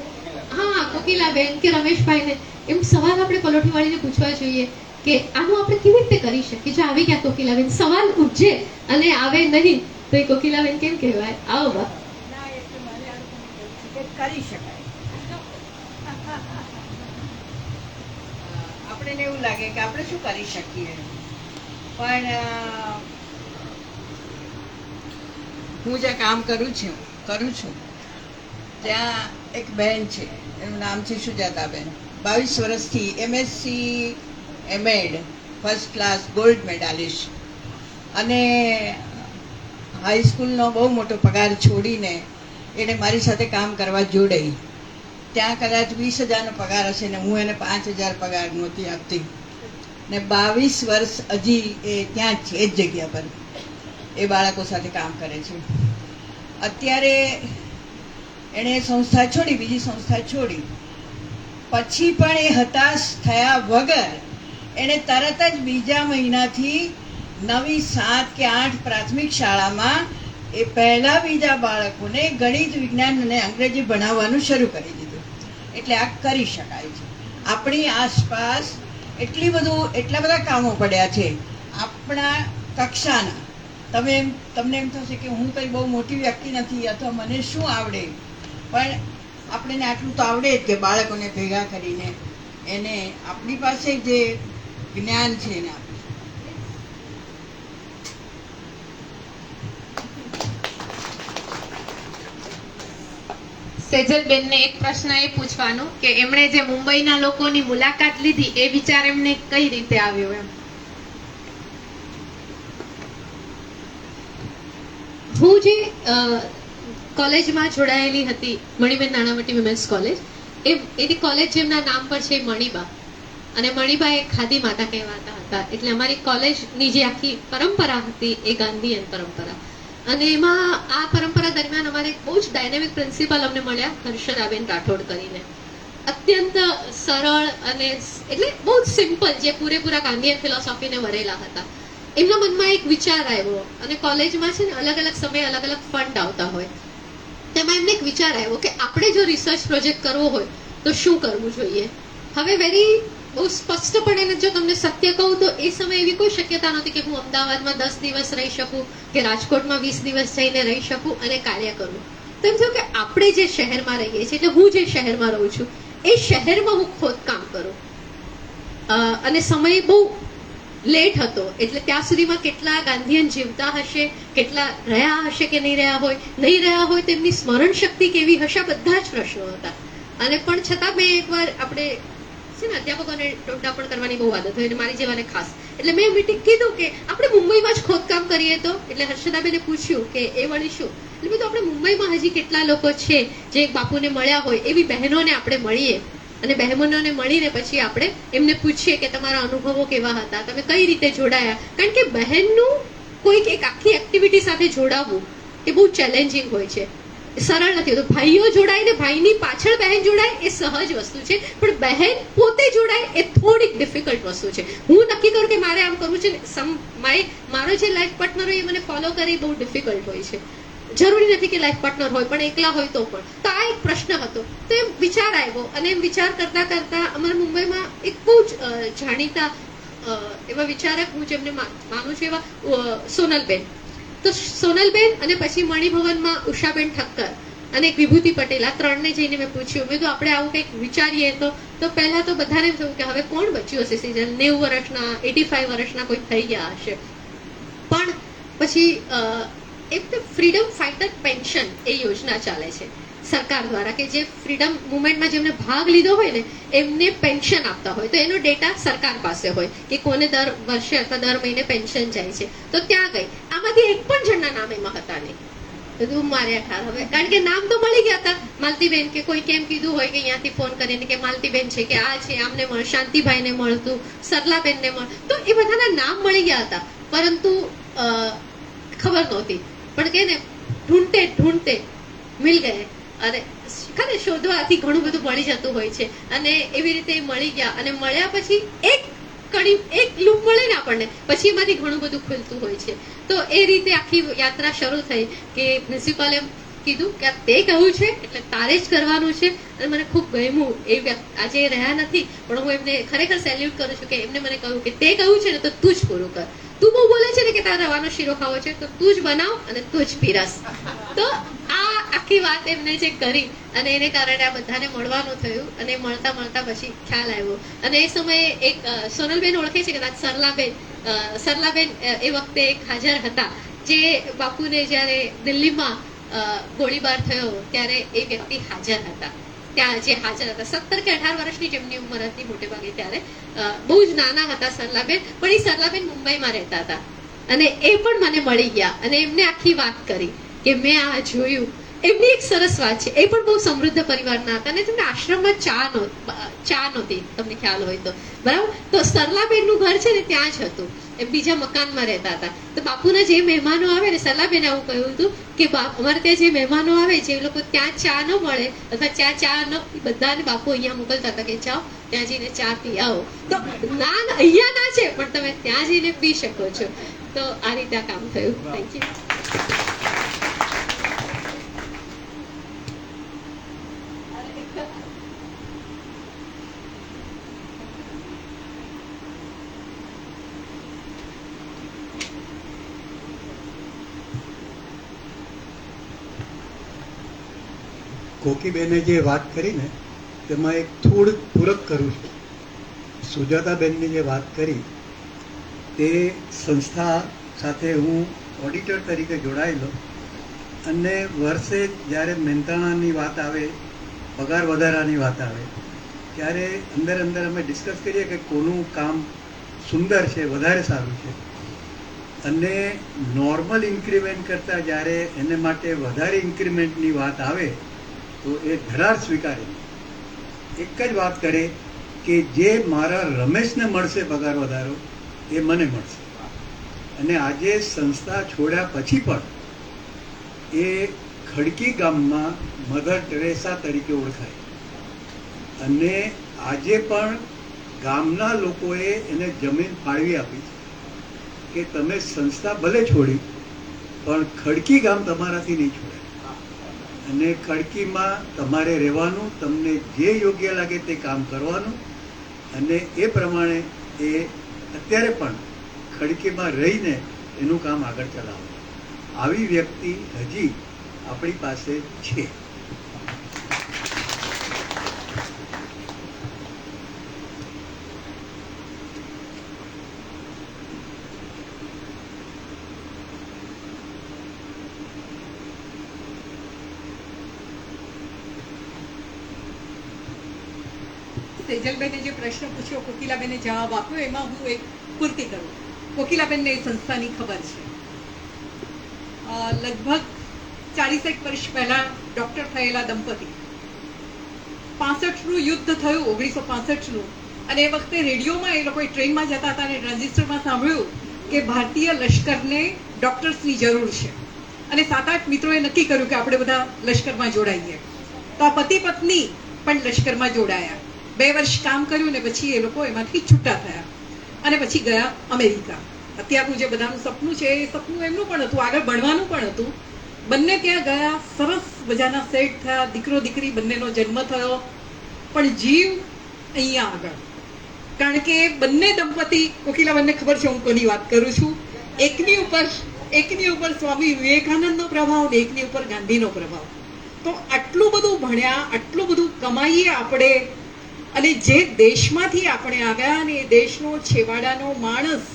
હા કોકિલાબેન કે રમેશભાઈને, એમ સવાલ આપણે પલોઠીવાળીને પૂછવા જોઈએ કે આનું આપણે કેવી રીતે કરી શકીએ. જો આવી ગયા કોકિલાબેન, સવાલ ઉપજે અને આવે નહીં તો એ કોકિલાબેન કેમ કહેવાય? આવો બા. કરી શકાય. આપણને એવું લાગે કે આપણે શું કરી શકીએ, પણ હું જ્યાં કામ કરું છું ત્યાં એક બહેન છે, એનું નામ છે સુજાતાબેન. 22 વર્ષથી MSc MEd first class gold medalist, અને હાઈસ્કૂલનો બહુ મોટો પગાર છોડીને એને મારી સાથે કામ કરવા જોડાઈ. ત્યાં કદાચ 20,000નો પગાર હશે ને હું એને 5,000 પગાર નહોતી આપતી, ને 22 વર્ષ હજી એ ત્યાં જ છે, એ જ જગ્યા પર એ બાળકો સાથે કામ કરે છે. અત્યારે એણે સંસ્થા છોડી, બીજી સંસ્થા છોડી, પછી પણ એ હતાશ થયા વગર એણે તરત જ બીજા મહિનાથી નવી 7 કે 8 પ્રાથમિક શાળામાં એ પહેલા બીજા બાળકોને ગણિત, વિજ્ઞાન અને અંગ્રેજી ભણાવવાનું શરૂ કરી દીધું. એટલે આ કરી શકાય છે. આપણી આસપાસ એટલા બધા કામો પડ્યા છે આપણા કક્ષાના, તમને એમ થશે કે હું કંઈ બહુ મોટી વ્યક્તિ નથી અથવા મને શું આવડે, પણ આપણને આટલું તો આવડે જ કે બાળકોને ભેગા કરીને એને આપણી પાસે જે જ્ઞાન છે એને આપીએ. સેજલબેનને એક પ્રશ્ન એ પૂછવાનો કે એમણે જે મુંબઈના લોકોની મુલાકાત લીધી એ વિચાર એમને કઈ રીતે આવ્યો એમ? હું જે કોલેજમાં જોડાયેલી હતી, મણિબેન નાણાવટી વિમેન્સ કોલેજ, એની કોલેજ જેમના નામ પર છે મણિબા, અને મણિબા એ ખાદી માતા કહેવાતા હતા. એટલે અમારી કોલેજની જે આખી પરંપરા હતી એ ગાંધીયન પરંપરા, અને એમાં આ પરંપરા દરમિયાન અમારે બહુ જ ડાયનેમિક પ્રિન્સિપલ અમને મળ્યા, હર્ષદાબેન રાઠોડ કરીને. અત્યંત સરળ અને એટલે બહુ જ સિમ્પલ, જે પૂરેપૂરા ગાંધીયન ફિલોસોફીને વરેલા હતા. એમના મનમાં એક વિચાર આવ્યો, અને કોલેજમાં છે ને અલગ અલગ સમયે અલગ અલગ ફંડ આવતા હોય, તેમાં એમને એક વિચાર આવ્યો કે આપણે જો રિસર્ચ પ્રોજેક્ટ કરવો હોય તો શું કરવું જોઈએ. હવે બહુ સ્પષ્ટપણે જો તમને સત્ય કહું તો એ સમયે એવી કોઈ શક્યતા નહોતી કે હું અમદાવાદમાં 10 દિવસ રહી શકું કે રાજકોટમાં 20 દિવસ જઈને રહી શકું અને કાર્ય કરું. તો એમ થયું કે આપણે જે શહેરમાં રહીએ છીએ, એટલે હું જે શહેરમાં રહું છું એ શહેરમાં હું ખોદકામ કરું. અને સમય બહુ લેટ હતો, એટલે ત્યાં સુધીમાં કેટલા ગાંધીયન જીવતા હશે, કેટલા રહ્યા હશે કે નહીં રહ્યા હોય તેમની સ્મરણ શક્તિ કેવી હશે, આ બધા જ પ્રશ્નો હતા. અને પણ છતાં મેં એકવાર આપણે છે ને અધ્યાપકોને ટોટાપણ કરવાની બહુ આદત હોય, મારી જેવાને ખાસ, એટલે મેં મીટિંગ કીધું કે આપણે મુંબઈમાં જ ખોદકામ કરીએ તો. એટલે હર્ષદાબેને પૂછ્યું કે એ વળી શું? એટલે મેં તો આપણે મુંબઈમાં હજી કેટલા લોકો છે જે બાપુને મળ્યા હોય એવી બહેનોને આપણે મળીએ, અને બહેનોને મળીને પછી આપણે એમને પૂછીએ કે તમારા અનુભવો કેવા હતા, તમે કઈ રીતે જોડાયા. કારણ કે બહેનનું કોઈક એક આખી એક્ટિવિટી સાથે જોડાવવું એ બહુ ચેલેન્જિંગ હોય છે, સરળ નથી હોતું. ભાઈઓ જોડાય ને ભાઈની પાછળ બહેન જોડાય એ સહજ વસ્તુ છે, પણ બહેન પોતે જોડાય એ થોડીક ડિફિકલ્ટ વસ્તુ છે. હું નક્કી કરું કે મારે આમ કરવું છે ને મારો જે લાઈફ પાર્ટનર હોય એ મને ફોલો કરે એ બહુ ડિફિકલ્ટ હોય છે. જરૂરી નથી કે લાઈફ પાર્ટનર હોય, પણ એકલા હોય તો પણ. તો આ એક પ્રશ્ન હતો, તો એમ વિચાર આવ્યો, અને એમ વિચાર કરતા કરતા અમારા મુંબઈમાં એક બહુ જ જાણીતા એવા વિચારક હું જેમને માનું છું એવા સોનલબેન. તો સોનલબેન અને પછી મણિભવનમાં ઉષાબેન ઠક્કર અને એક વિભૂતિ પટેલ, આ ત્રણને જઈને મેં પૂછ્યું, મેં તો આપણે આવું કંઈક વિચારીએ તો પહેલા તો બધાને થયું કે હવે કોણ બચ્યું હશે, સિઝન 90 વર્ષના 85 વર્ષના કોઈ થઈ ગયા હશે. પણ પછી એક ફ્રીડમ ફાઇટર પેન્શન એ યોજના ચાલે છે સરકાર દ્વારા, કે જે ફ્રીડમ મુવમેન્ટમાં જેમને ભાગ લીધો હોય ને એમને પેન્શન આપતા હોય, તો એનો ડેટા સરકાર પાસે હોય કે કોને દર વર્ષે અથવા દર મહિને પેન્શન જાય છે. તો ત્યાં ગઈ, આમાંથી એક પણ જણના નામ એમાં હતા નહીં. બધું માર્યા ઠાર હવે, કારણ કે નામ તો મળી ગયા હતા. માલતીબેન કે કોઈ કેમ કીધું હોય કે અહીંયાથી ફોન કરીને કે માલતીબેન છે કે આ છે, આમને મળ, શાંતિભાઈને મળતું, સરલાબેનને મળ, તો એ બધાના નામ મળી ગયા હતા, પરંતુ ખબર નહોતી. પણ કે ને ઢૂંઢતે મિલ ગયે, અને ખાલી શોધવાથી ઘણું બધું મળી જતું હોય છે. અને એવી રીતે મળી ગયા, અને મળ્યા પછી એક લૂપ મળે ને આપણને, પછી એમાંથી ઘણું બધું ખુલતું હોય છે. તો એ રીતે આખી યાત્રા શરૂ થઈ કે પ્રિન્સિપાલે કીધું કે તે કહ્યું છે એટલે તારે જ કરવાનું છે. અને મને ખૂબ ગમ્યું. એ આજે રહ્યા નથી, પણ હું એમને ખરેખર સેલ્યુટ કરું છું કે એમને મને કહ્યું કે તે કહ્યું છે ને તો તું જ પૂરું કર. તું બહુ બોલે છે ને કે તારે રવાનો શીરો ખાવો છે, તો તું જ બનાવ અને તું જ પીરસ. તો આ આખી વાત એમને જે કરી, અને એને કારણે આ બધાને મળવાનું થયું, અને મળતા પછી ખ્યાલ આવ્યો. અને એ સમયે એક સોનલબેન ઓળખે છે કદાચ, સરલાબેન એ વખતે એક હાજર હતા, જે બાપુને જ્યારે દિલ્હીમાં ગોળીબાર થયો ત્યારે એ વ્યક્તિ હાજર હતા, ત્યાં જે હાજર હતા. 17 કે 18 વર્ષની જેમની ઉંમર હતી મોટે ભાગે ત્યારે, બહુ જ નાના હતા સરલાબેન, પણ એ સરલાબેન મુંબઈમાં રહેતા હતા, અને એ પણ મને મળી ગયા, અને એમને આખી વાત કરી કે મેં આ જોયું. એમની એક સરસ વાત છે, એ પણ બહુ સમૃદ્ધ પરિવારના હતા, અને તેમને આશ્રમમાં ચા નહોતી, તમને ખ્યાલ હોય તો, બરાબર. તો સરલાબેનનું ઘર છે ને ત્યાં જ હતું, એ બીજા મકાનમાં રહેતા હતા. તો બાપુના જે મહેમાનો આવે ને, સરલાબેને આવું કહ્યું હતું કે અમારે ત્યાં જે મહેમાનો આવે, જે લોકો ત્યાં ચા ન મળે અથવા ચા ન, બધાને બાપુ અહીંયા મોકલતા હતા કે જાઓ ત્યાં જઈને ચા પી આવો. તો અહીંયા ના છે, પણ તમે ત્યાં જઈને પી શકો છો. તો આ રીતે આ કામ થયું. Thank you. કોકીબેને જે વાત કરી ને તેમાં એક થોડુંક પૂરક કરું છું. સુજાતાબેનની જે વાત કરી તે સંસ્થા સાથે હું ઓડિટર તરીકે જોડાયેલો, અને વર્ષે જ્યારે મહેનતાણાની વાત આવે, પગાર વધારાની વાત આવે, ત્યારે અંદર અંદર અમે ડિસ્કસ કરીએ કે કોનું કામ સુંદર છે, વધારે સારું છે, અને નોર્મલ ઇન્ક્રીમેન્ટ કરતાં જ્યારે એને માટે વધારે ઇન્ક્રીમેન્ટની વાત આવે તો એ ધરાર સ્વીકારે. એક જ વાત કરે કે જે મારા રમેશને મળશે પગાર વધારો એ મને મળશે. અને આજે સંસ્થા છોડ્યા પછી પણ એ ખડકી ગામમાં મધર ટેરેસા તરીકે ઓળખાય, અને આજે પણ ગામના લોકોએ એને જમીન ફાળવી આપી છે કે તમે સંસ્થા ભલે છોડી પણ ખડકી ગામ તમારાથી નહીં છોડે, અને ખડકીમાં તમારે રહેવાનું, તમને જે યોગ્ય લાગે તે કામ કરવાનું, અને એ પ્રમાણે એ અત્યારે પણ ખડકીમાં રહીને એનું કામ આગળ ચલાવે. આવી વ્યક્તિ હજી આપણી પાસે છે. સેજલબેને જે પ્રશ્ન પૂછ્યો, કોકિલાબેને જવાબ આપ્યો, એમાં હું એક પૂર્તિ કરું. કોકિલાબેનને એ સંસ્થાની ખબર છે. લગભગ 40 વર્ષ પહેલા ડોક્ટર થયેલા દંપતી, 65નું યુદ્ધ થયું, 1965નું, અને એ વખતે રેડિયોમાં એ લોકો ટ્રેનમાં જતા હતા અને ટ્રાન્ઝિસ્ટરમાં સાંભળ્યું કે ભારતીય લશ્કરને ડોક્ટર્સની જરૂર છે, અને 7-8 મિત્રોએ નક્કી કર્યું કે આપણે બધા લશ્કરમાં જોડાઈએ. તો આ પતિ પત્ની પણ લશ્કરમાં જોડાયા. 2 વર્ષ કામ કર્યું ને પછી એ લોકો એમાંથી છૂટા થયા અને પછી ગયા અમેરિકા. અત્યારનું જે બધાનું સપનું છે એ સપનું એમનું પણ હતું, આગળ ભણવાનું પણ હતું. બંને ત્યાં ગયા, સરસ મજાના સેટ થયા, દીકરો દીકરી બંનેનો જન્મ થયો, પણ જીવ અહીંયા આગળ. કારણ કે બંને દંપતી, કોકિલાબેનને ખબર છે હું કોની વાત કરું છું, એકની ઉપર સ્વામી વિવેકાનંદનો પ્રભાવ ને એકની ઉપર ગાંધીનો પ્રભાવ. તો આટલું બધું ભણ્યા, આટલું બધું કમાઈએ આપણે, અને જે દેશમાંથી આપણે આવ્યા અને એ દેશનો છેવાડાનો માણસ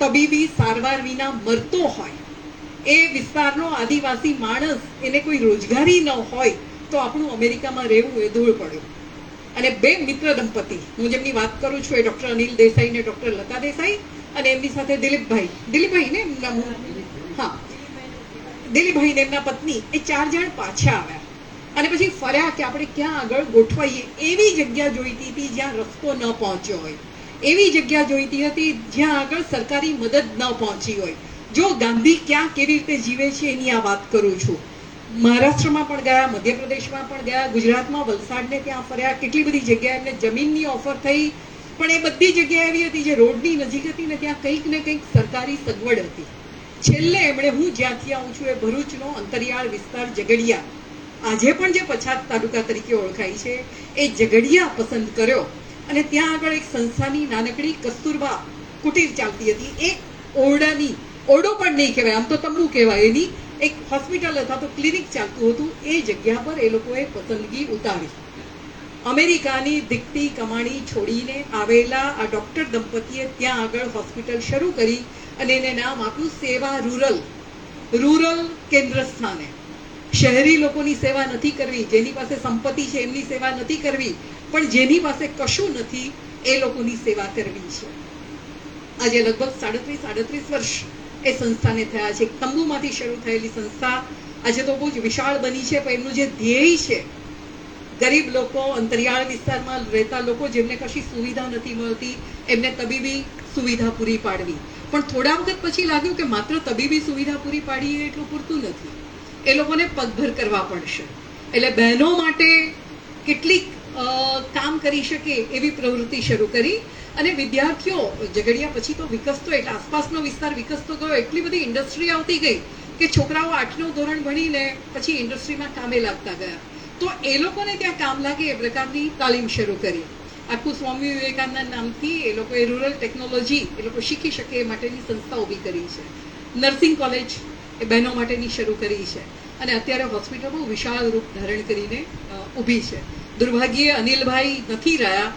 તબીબી સારવાર વિના મરતો હોય, એ વિસ્તારનો આદિવાસી માણસ, એને કોઈ રોજગારી ન હોય, તો આપણું અમેરિકામાં રહેવું એ ધૂળ પડ્યું. અને 2 મિત્ર દંપતી, હું જેમની વાત કરું છું એ ડૉક્ટર અનિલ દેસાઈ ને ડૉક્ટર લતા દેસાઈ, અને એમની સાથે દિલીપભાઈ ને એમના, હા, દિલીપભાઈ ને એમના પત્ની, એ 4 જણ પાછા આવ્યા અને પછી ફર્યા કે આપણે ક્યાં આગળ ગોઠવાઈએ. એવી જગ્યા જોઈતી હતી જ્યાં રસ્તો ન પહોંચ્યો હોય, એવી જગ્યા જોઈતી હતી જ્યાં આગળ સરકારી મદદ ન પહોંચી હોય. જો ગાંધી ક્યાં કેવી રીતે જીવે છે એની આ વાત કરું છું. મહારાષ્ટ્રમાં પણ ગયા, મધ્યપ્રદેશમાં પણ ગયા, ગુજરાતમાં વલસાડને ત્યાં ફર્યા, કેટલી બધી જગ્યાએ એમને જમીનની ઓફર થઈ, પણ એ બધી જગ્યા એવી હતી જે રોડની નજીક હતી ને ત્યાં કંઈક ને કંઈક સરકારી સગવડ હતી. છેલ્લે એમણે, હું જ્યાંથી આવું છું એ ભરૂચનો અંતરિયાળ વિસ્તાર ઝઘડિયા, આજે પણ જે પછાત તાલુકા તરીકે ઓળખાય છે, એ ઝઘડિયા પસંદ કર્યો, અને ત્યાં આગળ એક સંસ્થાની નાનકડી કસ્તુરબા કુટીર ચાલતી હતી. એક ઓરડો પણ નહીં કહેવાય, આમ તો તંબુ કહેવાય, એની એક હોસ્પિટલ અથવા તો ક્લિનિક ચાલતું હતું. એ જગ્યા પર એ લોકોએ પસંદગી ઉતારી. અમેરિકાની દીકતી કમાણી છોડીને આવેલા આ ડોક્ટર દંપતીએ ત્યાં આગળ હોસ્પિટલ શરૂ કરી અને એને નામ આપ્યું સેવા રૂરલ કેન્દ્ર સ્થાને. શહેરી લોકોની સેવા નથી કરવી, જેની પાસે સંપત્તિ છે એમની સેવા નથી કરવી, પણ જેની પાસે કશું નથી એ લોકોની સેવા કરવી છે. આજે લગભગ 37 વર્ષ એ સંસ્થાને થયા છે. તંબુમાંથી શરૂ થયેલી સંસ્થા આજે તો બહુ જ વિશાળ બની છે, પણ એમનું જે ધ્યેય છે, ગરીબ લોકો, અંતરિયાળ વિસ્તારમાં રહેતા લોકો જેમને કશી સુવિધા નથી મળતી, એમને તબીબી સુવિધા પૂરી પાડવી. પણ થોડા વખત પછી લાગ્યું કે માત્ર તબીબી સુવિધા પૂરી પાડી એટલું પૂરતું નથી, એ લોકોને પગભર કરવા પડશે. એટલે બહેનો માટે કેટલીક કામ કરી શકે એવી પ્રવૃત્તિ શરૂ કરી, અને વિદ્યાર્થીઓ ઝઘડિયા પછી તો વિકસતો, એટલે આસપાસનો વિસ્તાર વિકસતો ગયો, એટલી બધી ઇન્ડસ્ટ્રી આવતી ગઈ કે છોકરાઓ 8નું ધોરણ ભણીને પછી ઇન્ડસ્ટ્રીમાં કામે લાગતા ગયા. તો એ લોકોને ત્યાં કામ લાગે એ પ્રકારની તાલીમ શરૂ કરી. આખું સ્વામી વિવેકાનંદ નામથી એ લોકોએ રૂરલ ટેકનોલોજી એ લોકો શીખી શકે એ માટેની સંસ્થા ઊભી કરી છે. નર્સિંગ કોલેજ એ બહેનો માટેની શરૂ કરી છે. અને અત્યારે હોસ્પિટલ બહુ વિશાળ રૂપ ધારણ કરીને ઊભી છે. દુર્ભાગ્યે અનિલભાઈ નથી રહ્યા,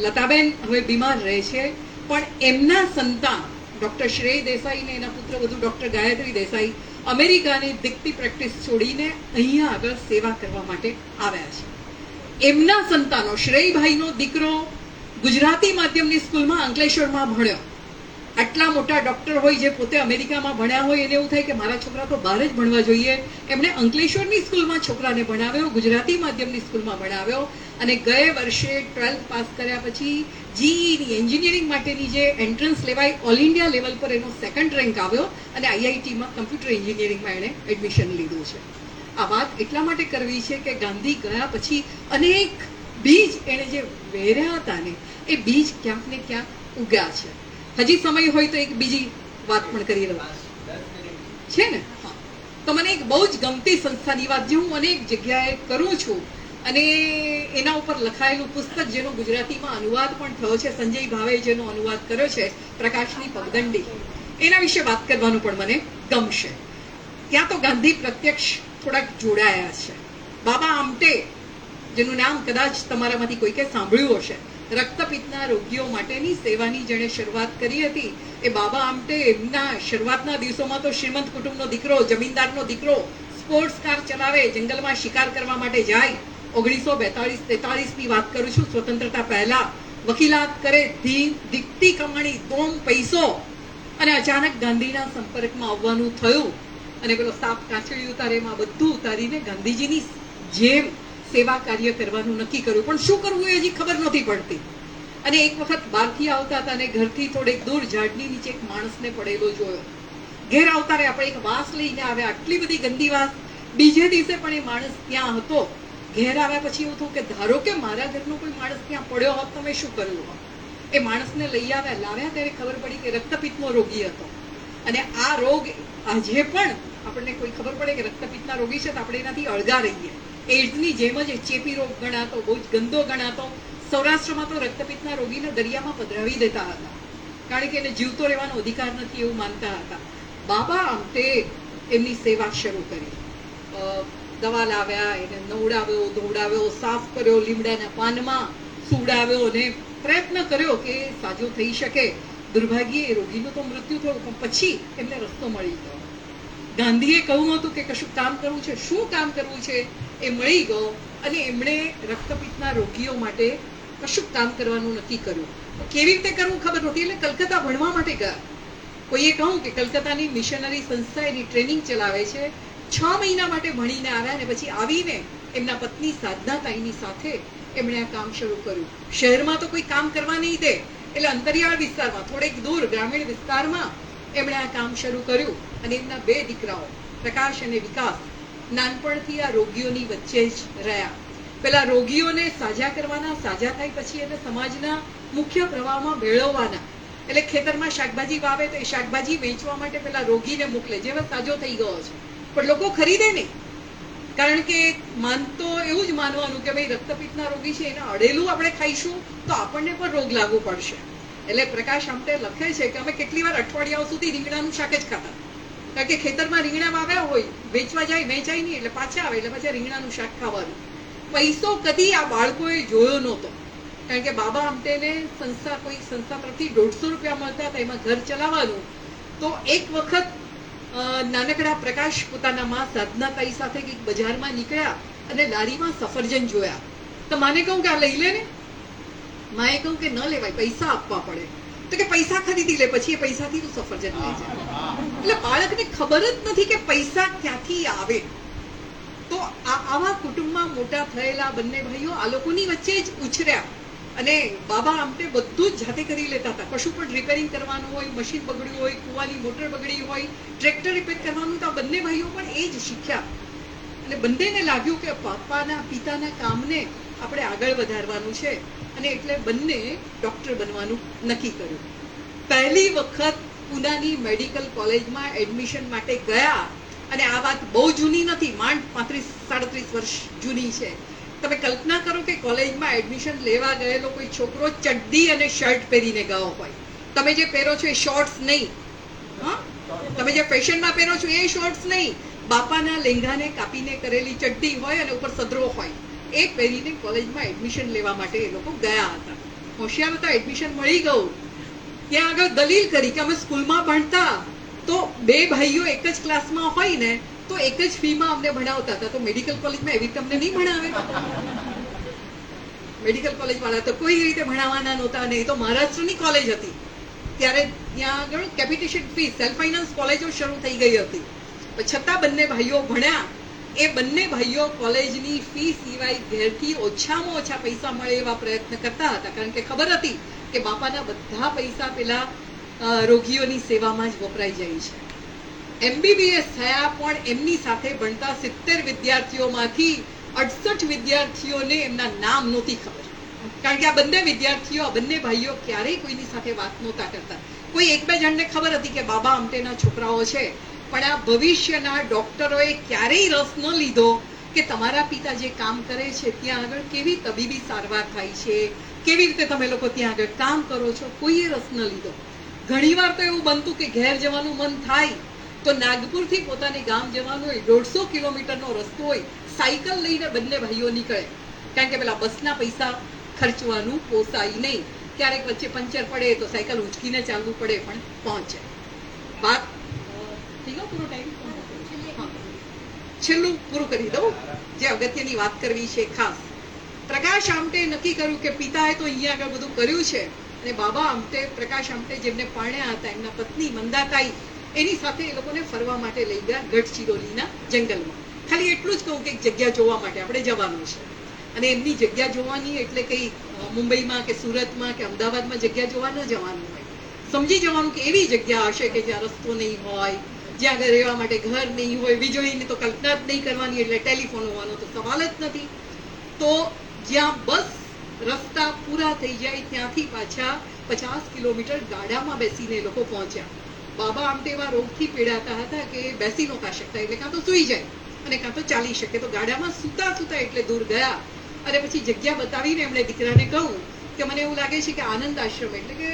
લતાબેન હવે બીમાર રહે છે, પણ એમના સંતાન ડોક્ટર શ્રેય દેસાઈ ને એના પુત્ર વધુ ડોક્ટર ગાયત્રી દેસાઈ અમેરિકાની દીકતી પ્રેક્ટિસ છોડીને અહીંયા આગળ સેવા કરવા માટે આવ્યા છે. એમના સંતાનો, શ્રેયભાઈનો દીકરો ગુજરાતી માધ્યમની સ્કૂલમાં અંકલેશ્વરમાં ભણ્યો. આટલા મોટા ડોક્ટર હોય જે પોતે અમેરિકામાં ભણ્યા હોય એને એવું થાય કે મારા છોકરા તો બહાર જ ભણવા જોઈએ. એમણે અંકલેશ્વરની સ્કૂલમાં છોકરાને ભણાવ્યો, ગુજરાતી માધ્યમની સ્કૂલમાં ભણાવ્યો, અને ગયે વર્ષે 12th પાસ કર્યા પછી જીઈની એન્જિનિયરિંગ માટેની જે એન્ટ્રન્સ લેવાય ઓલ ઇન્ડિયા લેવલ પર એનો 2nd રેન્ક આવ્યો અને આઈઆઈટીમાં કમ્પ્યુટર એન્જિનિયરિંગમાં એણે એડમિશન લીધું છે. આ વાત એટલા માટે કરવી છે કે ગાંધી ગયા પછી અનેક બીજ એણે જે વેર્યા હતા ને એ બીજ ક્યાંક ને ક્યાંક ઉગ્યા છે. હજી સમય હોય તો એક બીજી વાત પણ કરી રહ્યો છે ને. હા, તો મને એક બહુ જ ગમતી સંસ્થાની વાત જે હું અનેક જગ્યાએ કરું છું અને એના ઉપર લખાયેલું પુસ્તક જેનો ગુજરાતીમાં અનુવાદ પણ થયો છે, સંજય ભાવે જેનો અનુવાદ કર્યો છે, પ્રકાશની પગદંડી, એના વિશે વાત કરવાનું પણ મને ગમશે. ત્યાં તો ગાંધી પ્રત્યક્ષ થોડાક જોડાયા છે. બાબા આમટે, જેનું નામ કદાચ તમારામાંથી કોઈકે સાંભળ્યું હશે, રક્તપિત્તના રોગીઓ માટેની સેવાની જેણે શરૂઆત કરી હતી, એ બાબા આમટે એમના શરૂઆતના દિવસોમાં તો શ્રીમંત કુટુંબનો દીકરો, જમીનદારનો દીકરો, સ્પોર્ટ્સ કાર ચલાવે, જંગલમાં શિકાર કરવા માટે જાય. 1942-43 ની વાત કરું છું, સ્વતંત્રતા પહેલા વકીલાત કરે, દીકતી કમાણી, દોમ પૈસો, અને અચાનક ગાંધીના સંપર્કમાં આવવાનું થયું અને પેલો સાપ કાચડી ઉતારે એમાં બધું ઉતારીને ગાંધીજીની જેમ સેવા કાર્ય કરવાનું નક્કી કર્યું. પણ શું કરવું એ હજી ખબર નહોતી પડતી. અને એક વખત બહારથી આવતા હતા અને ઘરથી થોડેક દૂર ઝાડની નીચે એક માણસને પડેલો જોયો. ઘેર આવતા રે આપણે એક વાસ લઈને આવ્યા, આટલી બધી ગંદી વાસ. બીજે દિવસે પણ એ માણસ ત્યાં હતો. ઘેર આવ્યા પછી એવું થયું કે ધારો કે મારા ઘરનો કોઈ માણસ ત્યાં પડ્યો હોત તો મેં શું કર્યું હોત. એ માણસને લઈ લાવ્યા ત્યારે ખબર પડી કે રક્તપિત્તનો રોગી હતો. અને આ રોગ આજે પણ આપણને કોઈ ખબર પડે કે રક્તપિત્તના રોગી છે તો આપણે એનાથી અળગા રહીએ. એડ્સની જેમ જ ચેપી રોગ ગણાતો, બહુ જ ગંદો ગણાતો. સૌરાષ્ટ્રમાં તો રક્તપિત્તના રોગીને દરિયામાં પધરાવી દેતા હતા, કારણ કે એને જીવતો રહેવાનો અધિકાર નથી એવું માનતા હતા. બાબા આમટે એમની સેવા શરૂ કરી. દવા લાવ્યા, એને નવડાવ્યો, ધોવડાવ્યો, સાફ કર્યો, લીમડાના પાનમાં સુવડાવ્યો અને પ્રયત્ન કર્યો કે સાજો થઈ શકે. દુર્ભાગ્યે એ રોગીનું તો મૃત્યુ થયું, પણ પછી એમને રસ્તો મળી ગયો. ગાંધીએ કહ્યું હતું કે કશું કામ કરવું છે, શું કામ કરવું છે એ મળી ગયો અને એમણે રક્તપિત્તના રોગીઓ માટે કશું કામ કરવાનું નક્કી કર્યું. કેવી રીતે કરવું ખબર નહોતી, એટલે કલકત્તા ભણવા માટે ગયા. કોઈએ કહ્યું કે કલકત્તાની મિશનરી સંસ્થા એની ટ્રેનિંગ ચલાવે છે. 6 મહિના માટે ભણીને આવ્યા અને પછી આવીને એમના પત્ની સાધનાતાઈની સાથે એમણે આ કામ શરૂ કર્યું. શહેરમાં તો કોઈ કામ કરવા નહીં દે, એટલે અંતરિયાળ વિસ્તારમાં, થોડેક દૂર ગ્રામીણ વિસ્તારમાં એમણે આ કામ શરૂ કર્યું. અને એમના 2 દીકરાઓ પ્રકાશ અને વિકાસ નાનપણથી આ રોગીઓની વચ્ચે જ રહ્યા. પેલા રોગીઓને સાજા કરવાના, સાજા થાય પછી એને સમાજના મુખ્ય પ્રવાહમાં ભેળવવાના. એટલે ખેતરમાં શાકભાજી વાવે તો એ શાકભાજી વેચવા માટે પેલા રોગીને મોકલે, જેવો સાજો થઈ ગયો છે, પણ લોકો ખરીદે નહીં, કારણ કે માનતો એવું જ માનવાનું કે ભાઈ રક્તપિત્તના રોગી છે, એને અડેલું આપણે ખાઈશું તો આપણને પણ રોગ લાગુ પડશે. એટલે પ્રકાશ આમટે લખે છે કે અમે કેટલી વાર અઠવાડિયાઓ સુધી રીંગણાનું શાક જ ખાતા, કારણ કે ખેતરમાં રીંગણા વાવ્યા હોય, વેચવા જાય, વેચાય નહીં, એટલે પાછા આવે એટલે પાછા રીંગણાનું શાક ખાવાનું. પૈસો કદી આ બાળકોએ જોયો નહોતો, કારણ કે બાબા આમટેને કોઈ સંસ્થા તરફથી 150 રૂપિયા મળતા હતા, એમાં ઘર ચલાવવાનું. તો એક વખત નાનકડા પ્રકાશ પોતાના માં સાધનાતાઈ સાથે કંઈક બજારમાં નીકળ્યા અને લારીમાં સફરજન જોયા. તો માને કહું કે આ લઈ લે ને. માએ કહું કે ન લેવાય, પૈસા આપવા પડે. તો કે પૈસા ખરીદી લે, પછી એ પૈસાથી તું સફરજન લઈ જાય. એટલે બાળકને ખબર જ નથી કે પૈસા ક્યાંથી આવે. તો આવા કુટુંબમાં મોટા થયેલા બંને ભાઈઓ આ લોકોની વચ્ચે જ ઉછર્યા. અને બાબા આમટે બધું જ જાતે કરી લેતા હતા. કશું પણ રિપેરિંગ કરવાનું હોય, મશીન બગડ્યું હોય, કુવાની મોટર બગડી હોય, ટ્રેક્ટર રિપેર કરવાનું, તો આ બંને ભાઈઓ પણ એ જ શીખ્યા. અને બંનેને લાગ્યું કે પિતાના કામને આપણે આગળ વધારવાનું છે, અને એટલે બંને ડોક્ટર બનવાનું નક્કી કર્યું. પહેલી વખત પુનાની મેડિકલ કોલેજમાં એડમિશન માટે ગયા. અને આ વાત બહુ જૂની નથી, માંડ 35-37 વર્ષ જૂની છે. તમે કલ્પના કરો કે કોલેજમાં એડમિશન લેવા ગયેલો કોઈ છોકરો ચડ્ડી અને શર્ટ પહેરીને ગયો હોય. તમે જે પહેરો છો એ શોર્ટ્સ નહીં, હા, તમે જે ફેશનમાં પહેરો છો એ શોર્ટ્સ નહીં, બાપાના લેંઘાને કાપીને કરેલી ચડ્ડી હોય અને ઉપર સદરો હોય, એ પહેરીને કોલેજમાં એડમિશન લેવા માટે એ લોકો ગયા હતા. હોશિયાર હતા, એડમિશન મળી ગયું. ત્યાં આગળ દલીલ કરી કે અમે સ્કૂલમાં ભણતા તો બે ભાઈઓ એક જ ક્લાસમાં હોય ને તો એક જ ફીમાં અમને ભણાવતા હતા, તો મેડિકલ કોલેજમાં એવી રીતે અમને નહીં ભણાવે. મેડિકલ કોલેજ વાળા તો કોઈ રીતે ભણાવવાના નહોતા, અને એ તો મહારાષ્ટ્રની કોલેજ હતી ત્યારે. ત્યાં આગળ કેપિટેશન ફી, સેલ્ફ ફાઇનાન્સ કોલેજો શરૂ થઈ ગઈ હતી. પણ છતાં બંને ભાઈઓ ભણ્યા. એ બંને ભાઈઓ કોલેજની ફી સિવાય ઘેરથી ઓછામાં ઓછા પૈસા મળે એવા પ્રયત્ન કરતા હતા, કારણ કે ખબર હતી કે બાપાના બધા પૈસા પેલા રોગીઓની સેવામાં જ વપરાઈ જાય છે. MBBS થયા, પણ એમની સાથે ભણતા 70 વિદ્યાર્થીઓમાંથી 68 વિદ્યાર્થીઓને એમના નામ નહોતી ખબર, કારણ કે આ બંને વિદ્યાર્થીઓ, આ બંને ભાઈઓ ક્યારેય કોઈની સાથે વાત નહોતા કરતા. કોઈ એક બે જણને ખબર હતી કે બાબા અમટેના છોકરાઓ છે, પણ આ ભવિષ્યના ડોક્ટરોએ ક્યારેય રસ ન લીધો કે તમારા પિતા જે કામ કરે છે ત્યાં આગળ કેવી તબીબી સારવાર થાય છે, કેવી રીતે તમે લોકો ત્યાં આગળ કામ કરો છો, કોઈએ રસ ન લીધો. ઘણીવાર તો એવું બનતું કે ઘેર જવાનું મન થાય તો નાગપુરથી પોતાને ગામ જવાનું હોય, 150 કિલોમીટરનો રસ્તો હોય, સાયકલ લઈને બંને ભાઈઓ નીકળે, કારણ કે પેલા બસના પૈસા ખર્ચવાનું પોસાય નહીં. ક્યારેક વચ્ચે પંચર પડે તો સાયકલ ઉંચકીને ચાલવું પડે, પણ પહોંચે. વાત થઈ ગયો, પૂરો ટાઈમ. છેલ્લું પૂરું કરી દઉં, જે અગત્યની વાત કરવી છે ખાસ. પ્રકાશ આમટે નક્કી કર્યું કે પિતાએ તો અહીંયા આગળ બધું કર્યું છે, અને બાબા આમટે, પ્રકાશ આમટે જેમને પરણ્યા હતા, એમના પત્ની મંદાતાઈ, એની સાથે એ લોકોને ફરવા માટે લઈ ગયા ગઢચિરોલીના જંગલમાં. ખાલી એટલું જ કહું કે એક જગ્યા જોવા માટે આપણે જવાનું છે, અને એમની જગ્યા જોવાની એટલે કઈ મુંબઈમાં કે સુરતમાં કે અમદાવાદમાં જગ્યા જોવા ન જવાનું હોય. સમજી જવાનું કે એવી જગ્યા હશે કે જ્યાં રસ્તો નહીં હોય, જ્યાં આગળ રહેવા માટે ઘર નહીં હોય, વીજળીની તો કલ્પના જ નહીં કરવાની, એટલે ટેલિફોન હોવાનો તો સવાલ જ નથી. તો જ્યાં બસ રસ્તા પૂરા થઈ જાય ત્યાંથી પાછા 50 કિલોમીટર ગાડામાં બેસીને એ લોકો પહોંચ્યા. બાબા આમટે એવા રોગથી પીડાતા હતા કે બેસી નહોતા શકતા, એટલે કાં તો સૂઈ જાય અને કાં તો ચાલી શકે. તો ગાડામાં સૂતા સૂતા એટલે દૂર ગયા, અને પછી જગ્યા બતાવીને એમણે દીકરાને કહ્યું કે મને એવું લાગે છે કે આનંદ આશ્રમ, એટલે કે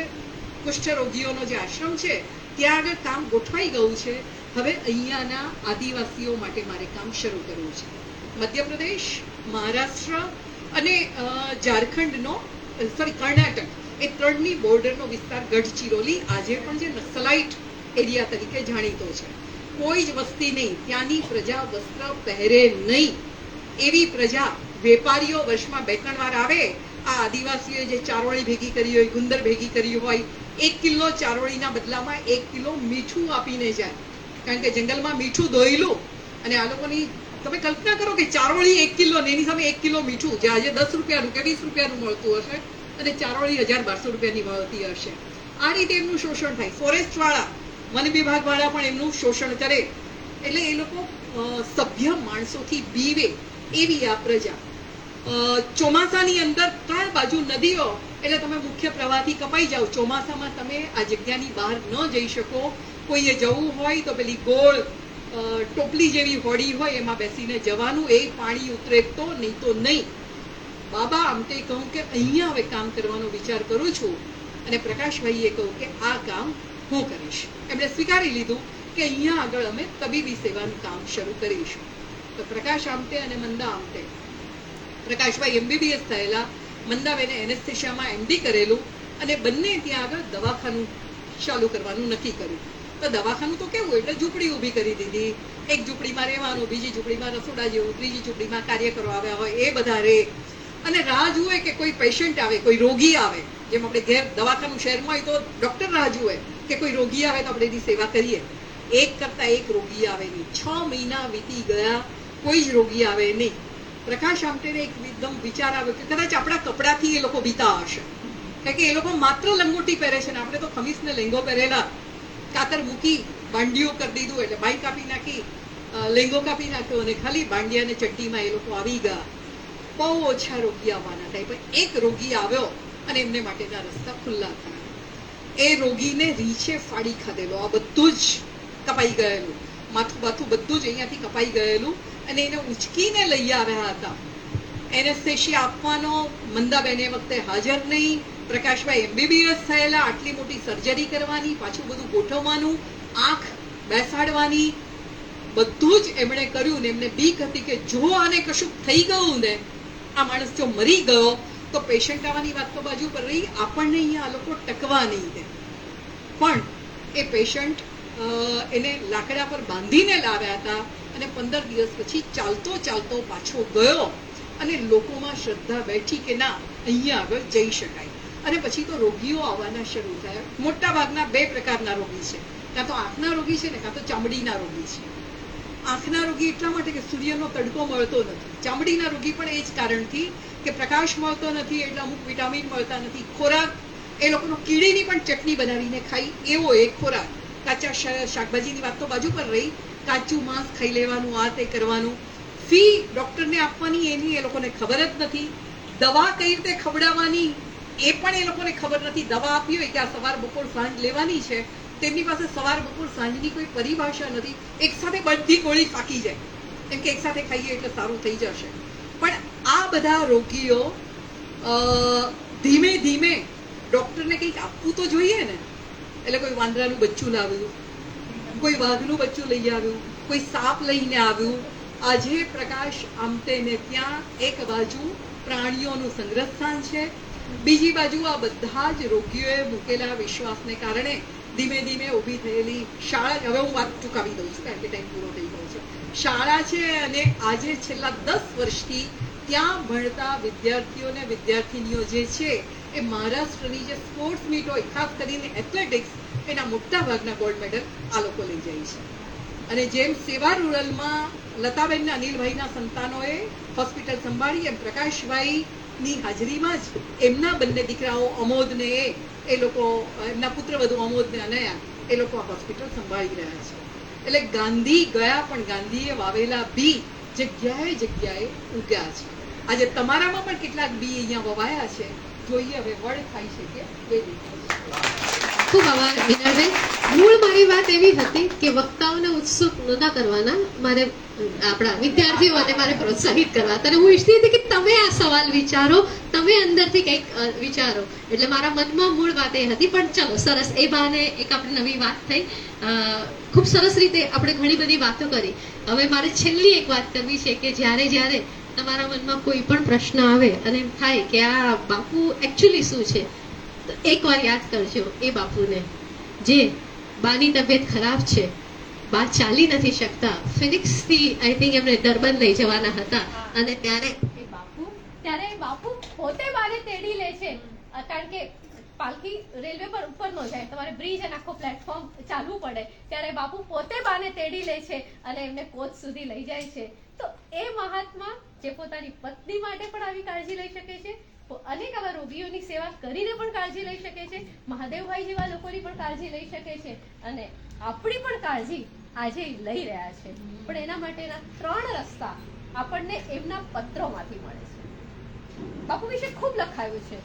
કુષ્ઠ રોગીઓનો જે આશ્રમ છે ત્યાં આગળ કામ ગોઠવાઈ ગયું છે, હવે અહીંયાના આદિવાસીઓ માટે મારે કામ શરૂ કરવું છે. મધ્યપ્રદેશ, મહારાષ્ટ્ર અને ઝારખંડનો, કર્ણાટક, એ ત્રણની બોર્ડરનો વિસ્તાર ગઢચિરોલી આજે પણ જે નક્સલાઇટ એરિયા તરીકે જાણીતો છે. કોઈ જ વસ્તી નહીં, ત્યાંની પ્રજા વસ્ત્ર પહેરે નહીં એવી પ્રજા. વેપારીઓ વર્ષમાં 2-3 વાર આવે. આ આદિવાસીઓએ જે ચારોળી ભેગી કરી હોય, ગુંદર ભેગી કરી હોય, 1 કિલો ચારોળીના બદલામાં 1 કિલો મીઠું આપીને જાય, કારણ કે જંગલમાં મીઠું દોયેલું. અને આ લોકોની તમે કલ્પના કરો કે ચારોળી 1 કિલો ને એની સામે 1 કિલો મીઠું, જે આજે 10 રૂપિયાનું કે 20 રૂપિયાનું મળતું હશે, અને ચારોળી 1000-1200 રૂપિયાની મળતી હશે. આ રીતે એમનું શોષણ થાય. ફોરેસ્ટ વાળા, વન વિભાગ વાળા પણ એમનું શોષણ કરે. એટલે એ લોકો સભ્ય માણસોથી બીવે એવી આ પ્રજા. ચોમાસાની અંદર 3 બાજુ નદીઓ, એટલે તમે મુખ્ય પ્રવાહથી કપાઈ જાઓ. ચોમાસામાં તમે આ જગ્યાની બહાર ન જઈ શકો. કોઈએ જવું હોય તો પેલી ગોળ ટોપલી જેવી હોડી હોય એમાં બેસીને જવાનું, એ પાણી ઉતરે તો, નહીં તો નહીં. બાબા આમટે કહું કે અહીંયા હવે કામ કરવાનો વિચાર કરું છું, અને પ્રકાશભાઈએ કહ્યું કે આ કામ હું કરીશ. એમણે સ્વીકારી લીધું કે અહીંયા આગળ અમે તબીબી સેવાનું કામ શરૂ કરીશું. તો પ્રકાશ આમટે અને મંદા આમટે, પ્રકાશભાઈ MBBS થયેલા, મંદાબેને એનેસ્થેશિયામાં MD કરેલું, અને બંને ત્યાં આગળ દવાખાનું ચાલુ કરવાનું નક્કી કર્યું. તો દવાખાનું તો કેવું, એટલે ઝૂંપડી ઊભી કરી દીધી. એક ઝૂંપડીમાં રહેવાનું, બીજી ઝૂંપડીમાં રસોડા જેવું, ત્રીજી ઝૂંપડીમાં કાર્યકરો આવ્યા હોય એ બધા રહે, અને રાહ જુએ કે કોઈ પેશન્ટ આવે, કોઈ રોગી આવે. જેમ આપણે ઘેર દવાખાનું શહેરમાં હોય તો ડોક્ટર રાહ જુએ કે કોઈ રોગી આવે તો આપણે એની સેવા કરીએ. એક કરતા એક રોગી આવે નહીં. 6 મહિના વીતી ગયા, કોઈ જ રોગી આવે નહીં. પ્રકાશ આમટેને એકદમ વિચાર આવ્યો કે કદાચ આપણા કપડાથી એ લોકો બીતા હશે, કારણ કે એ લોકો માત્ર લંગોટી પહેરે છે ને આપણે તો ખમીસ ને લેંગો પહેરેલા. કાતર મૂકી બાંડિયું કરી દીધું, એટલે બાઈ કાપી નાખી, લેંગો કાપી નાખ્યો, અને ખાલી બાંડિયા અને ચડ્ડીમાં એ લોકો આવી ગયા. બહુ ઓછા રોગી આવવાના થાય, પણ એક રોગી આવ્યો અને એમને માટેના રસ્તા ખુલ્લા થયા. એ રોગીને રીંછે ફાડી ખાધેલો, આ બધું જ કપાઈ ગયેલું, માથું બાથું બધું જ અહીંયાથી કપાઈ ગયેલું, અને એને ઉચકીને લઈ આવ્યા હતા. એનેસ્થેશિયા આપવાનો મંદાબેન એ વખતે હાજર નહીં. પ્રકાશભાઈ MBBS થયેલા, આટલી મોટી સર્જરી કરવાની, પાછું બધું ગોઠવવાનું, આંખ બેસાડવાની, બધું જ એમણે કર્યું ને એમને બીક હતી કે જો આને કશું થઈ ગયું ને, આ માણસ જો મરી ગયો તો પેશન્ટ આવવાની વાત તો બાજુ પર રહી, આપણને અહીંયા આ લોકો ટકવા નહીં દે. પણ એ પેશન્ટ એને લાકડા પર બાંધીને લાવ્યા હતા અને 15 દિવસ પછી ચાલતો ચાલતો પાછો ગયો અને લોકોમાં શ્રદ્ધા બેઠી કે ના, અહીંયા આગળ જઈ શકાય. અને પછી તો રોગીઓ આવવાના શરૂ થયા. મોટા ભાગના 2 પ્રકારના રોગી છે, કાં તો આંખના રોગી છે ને કાં તો ચામડીના રોગી છે. આંખના રોગી એટલા માટે કે સૂર્યનો તડકો મળતો નથી. ચામડીના રોગી પણ એ જ કારણથી કે પ્રકાશ મળતો નથી એટલે અમુક વિટામિન મળતા નથી. ખોરાક એ લોકોનો કીડીની પણ ચટણી બનાવીને ખાઈ એવો એક ખોરાક. કાચા શાકભાજીની વાત તો બાજુ પર રહી, કાચું માંસ ખાઈ લેવાનું, આ તે કરવાનું. ફી ડોક્ટરને આપવાની એની એ લોકોને ખબર જ નથી. દવા કઈ રીતે ખવડાવવાની એ પણ એ લોકોને ખબર નથી. દવા આપી હોય કે આ સવાર બપોર સાંજ લેવાની છે, તેમની પાસે સવાર બપોર સાંજની કોઈ પરિભાષા નથી. એક સાથે બધી ગોળી પાકી જાય એમ કે એક સાથે ખાઈએ એટલે સારું થઈ જશે. પણ આ બધા રોગીઓ ધીમે ધીમે ડોક્ટરને કંઈક આપવું તો જોઈએ ને. એટલે કોઈ વાંદરાનું બચ્ચું લાવ્યું, કોઈ વાઘનું બચ્ચું લઈ આવ્યું, કોઈ સાપ લઈને આવ્યું. આજે પ્રકાશ આમતે ને ત્યાં એક બાજુ પ્રાણીઓનું સંગ્રહસ્થાન છે, બીજી બાજુ આ બધા જ રોગીઓએ મૂકેલા વિશ્વાસને કારણે ધીમે ધીમે ઊભી થયેલી શાળા. હવે હું વાત ચૂકાવી દઉં છું કારણ કે ટાઈમ પૂરો થઈ ગયો છે. શાળા છે અને આજે છેલ્લા 10 વર્ષથી ત્યાં ભણતા વિદ્યાર્થીઓ ને વિદ્યાર્થીનીઓ જે છે એ મહારાષ્ટ્રની જે સ્પોર્ટ્સ મીટ હોય, ખાસ કરીને એથ્લેટિક્સ, એના મોટા ભાગના ગોલ્ડ મેડલ આ લોકો લઈ જાય છે. અને જેમ સેવા રૂરલમાં લતાબેન ને અનિલભાઈના સંતાનોએ હોસ્પિટલ સંભાળી, એમ પ્રકાશભાઈની હાજરીમાં જ એમના બંને દીકરાઓ અમોદને એ લોકો, એમના પુત્રવધુ અમોદ ને અનયા, એ લોકો આ હોસ્પિટલ સંભાળી રહ્યા છે. એટલે ગાંધી ગયા પણ ગાંધીએ વાવેલા બી જગ્યાએ જગ્યાએ ઉગ્યા છે. આજે તમારામાં પણ કેટલાક બી અહીંયા વવાયા છે. જોઈએ હવે વડ થાય છે કે વેલી થાય છે. ખૂબ આભાર વિનરબેન. મૂળ મારી વાત એવી હતી કે વક્તાઓને ઉત્સુક નહોતા કરવાના, મારે આપણા વિદ્યાર્થીઓને મારે પ્રોત્સાહિત કરવા. અને હું ઈચ્છતી હતી કે તમે આ સવાલ વિચારો, તમે અંદરથી કંઈક વિચારો. એટલે મારા મનમાં મૂળ વાત એ હતી. પણ ચલો, સરસ, એ બહાને એક આપણી નવી વાત થઈ. ખૂબ સરસ રીતે આપણે ઘણી બધી વાતો કરી. હવે મારે છેલ્લી એક વાત કરવી છે કે જ્યારે જ્યારે તમારા મનમાં કોઈ પણ પ્રશ્ન આવે અને એમ થાય કે આ બાપુ એકચ્યુઅલી શું છે, તો એકવાર યાદ કરજો એ બાપુને જે બાની તબિયત ખરાબ છે, બા ચાલી નથી શકતા, ફિનિક્સથી આઈ થિંક એમને ડરબન લઈ જવાના હતા, અને ત્યારે એ બાપુ પોતે બાને તેડી લે છે. કારણ કે પાલખી રેલવે પર ઉપર ન જાય, તમારે બ્રિજ અને આખો પ્લેટફોર્મ ચાલવું પડે, ત્યારે બાપુ પોતે બાને તેડી લે છે અને એમને કોચ સુધી લઈ જાય છે. તો એ મહાત્મા જે પોતાની પત્ની માટે પણ આવી કાળજી લઈ શકે છે, અનેક આવા રોગીઓની સેવા કરીને પણ કાળજી લઈ શકે છે, મહાદેવભાઈ જેવા લોકોની પણ કાળજી લઈ શકે છે, અને આપણી પણ કાળજી આજે લઈ રહ્યા છે. પણ એના માટેના 3 રસ્તા આપણને એમના પત્રોમાંથી મળે છે. બાપુ વિશે ખૂબ લખાયું છે,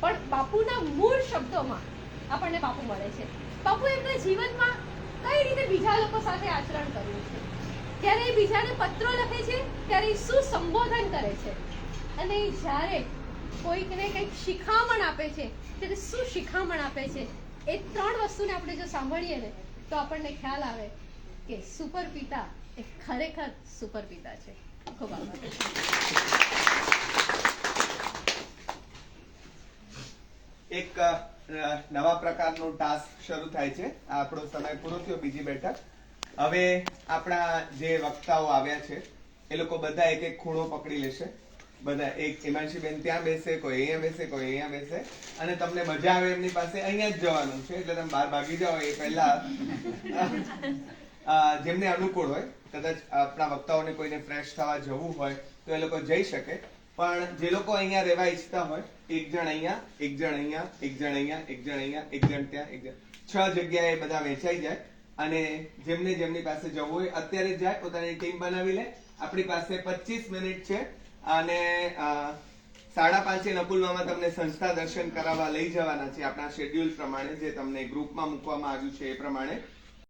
પણ બાપુના મૂળ શબ્દોમાં આપણને બાપુ મળે છે. બાપુ એમના જીવનમાં કઈ રીતે બીજા લોકો સાથે આચરણ કર્યું છે, ત્યારે એ બીજાને પત્રો લખે છે, ત્યારે એ શું સંબોધન કરે છે, અને જ્યારે કોઈકને કંઈક શિખામણ આપે છે ત્યારે શું શિખામણ આપે છે. એ 3 વસ્તુને આપણે જો સાંભળીએ ને તો આપણને ખ્યાલ આવે કે સુપર પિતા એ ખરેખર સુપર પિતા છે. ખૂબ આભાર. એક નવા પ્રકારનો ટાસ્ક શરૂ થાય છે. આપણો સમય પૂરો થયો, બીજી બેઠક. હવે આપણા જે વક્તાઓ આવ્યા છે એ લોકો બધા એક એક ખૂણો પકડી લેશે. બધા એક હિમાંશીબેન ત્યાં બેસે, કોઈ અહીંયા બેસે, કોઈ અહીંયા બેસે, અને તમને મજા આવે એમની પાસે અહીંયા જ જવાનું છે. એટલે તમે બહાર ભાગી જાઓ એ પહેલા જેમને અનુકૂળ હોય, કદાચ આપણા વક્તાઓને કોઈને ફ્રેશ થવા જવું હોય તો એ લોકો જઈ શકે. પણ જે લોકો અહીંયા રહેવા ઈચ્છતા હોય, એક જણ અહીંયા, એક જણ અહીંયા, એક જણ અહીંયા, એક જણ અહીંયા, એક જણ ત્યાં, એક જણ, 6 જગ્યાએ બધા વેચાઈ જાય. અને જેમને જેમની પાસે જવું હોય અત્યારે જ જાય, પોતાની ટીમ બનાવી લે. આપણી પાસે 25 મિનિટ છે અને 5:30 નકુલમાં તમને સંસ્થા દર્શન કરાવવા લઈ જવાના છે આપણા શેડ્યુલ પ્રમાણે, જે તમને ગ્રુપમાં મૂકવામાં આવ્યું છે એ પ્રમાણે.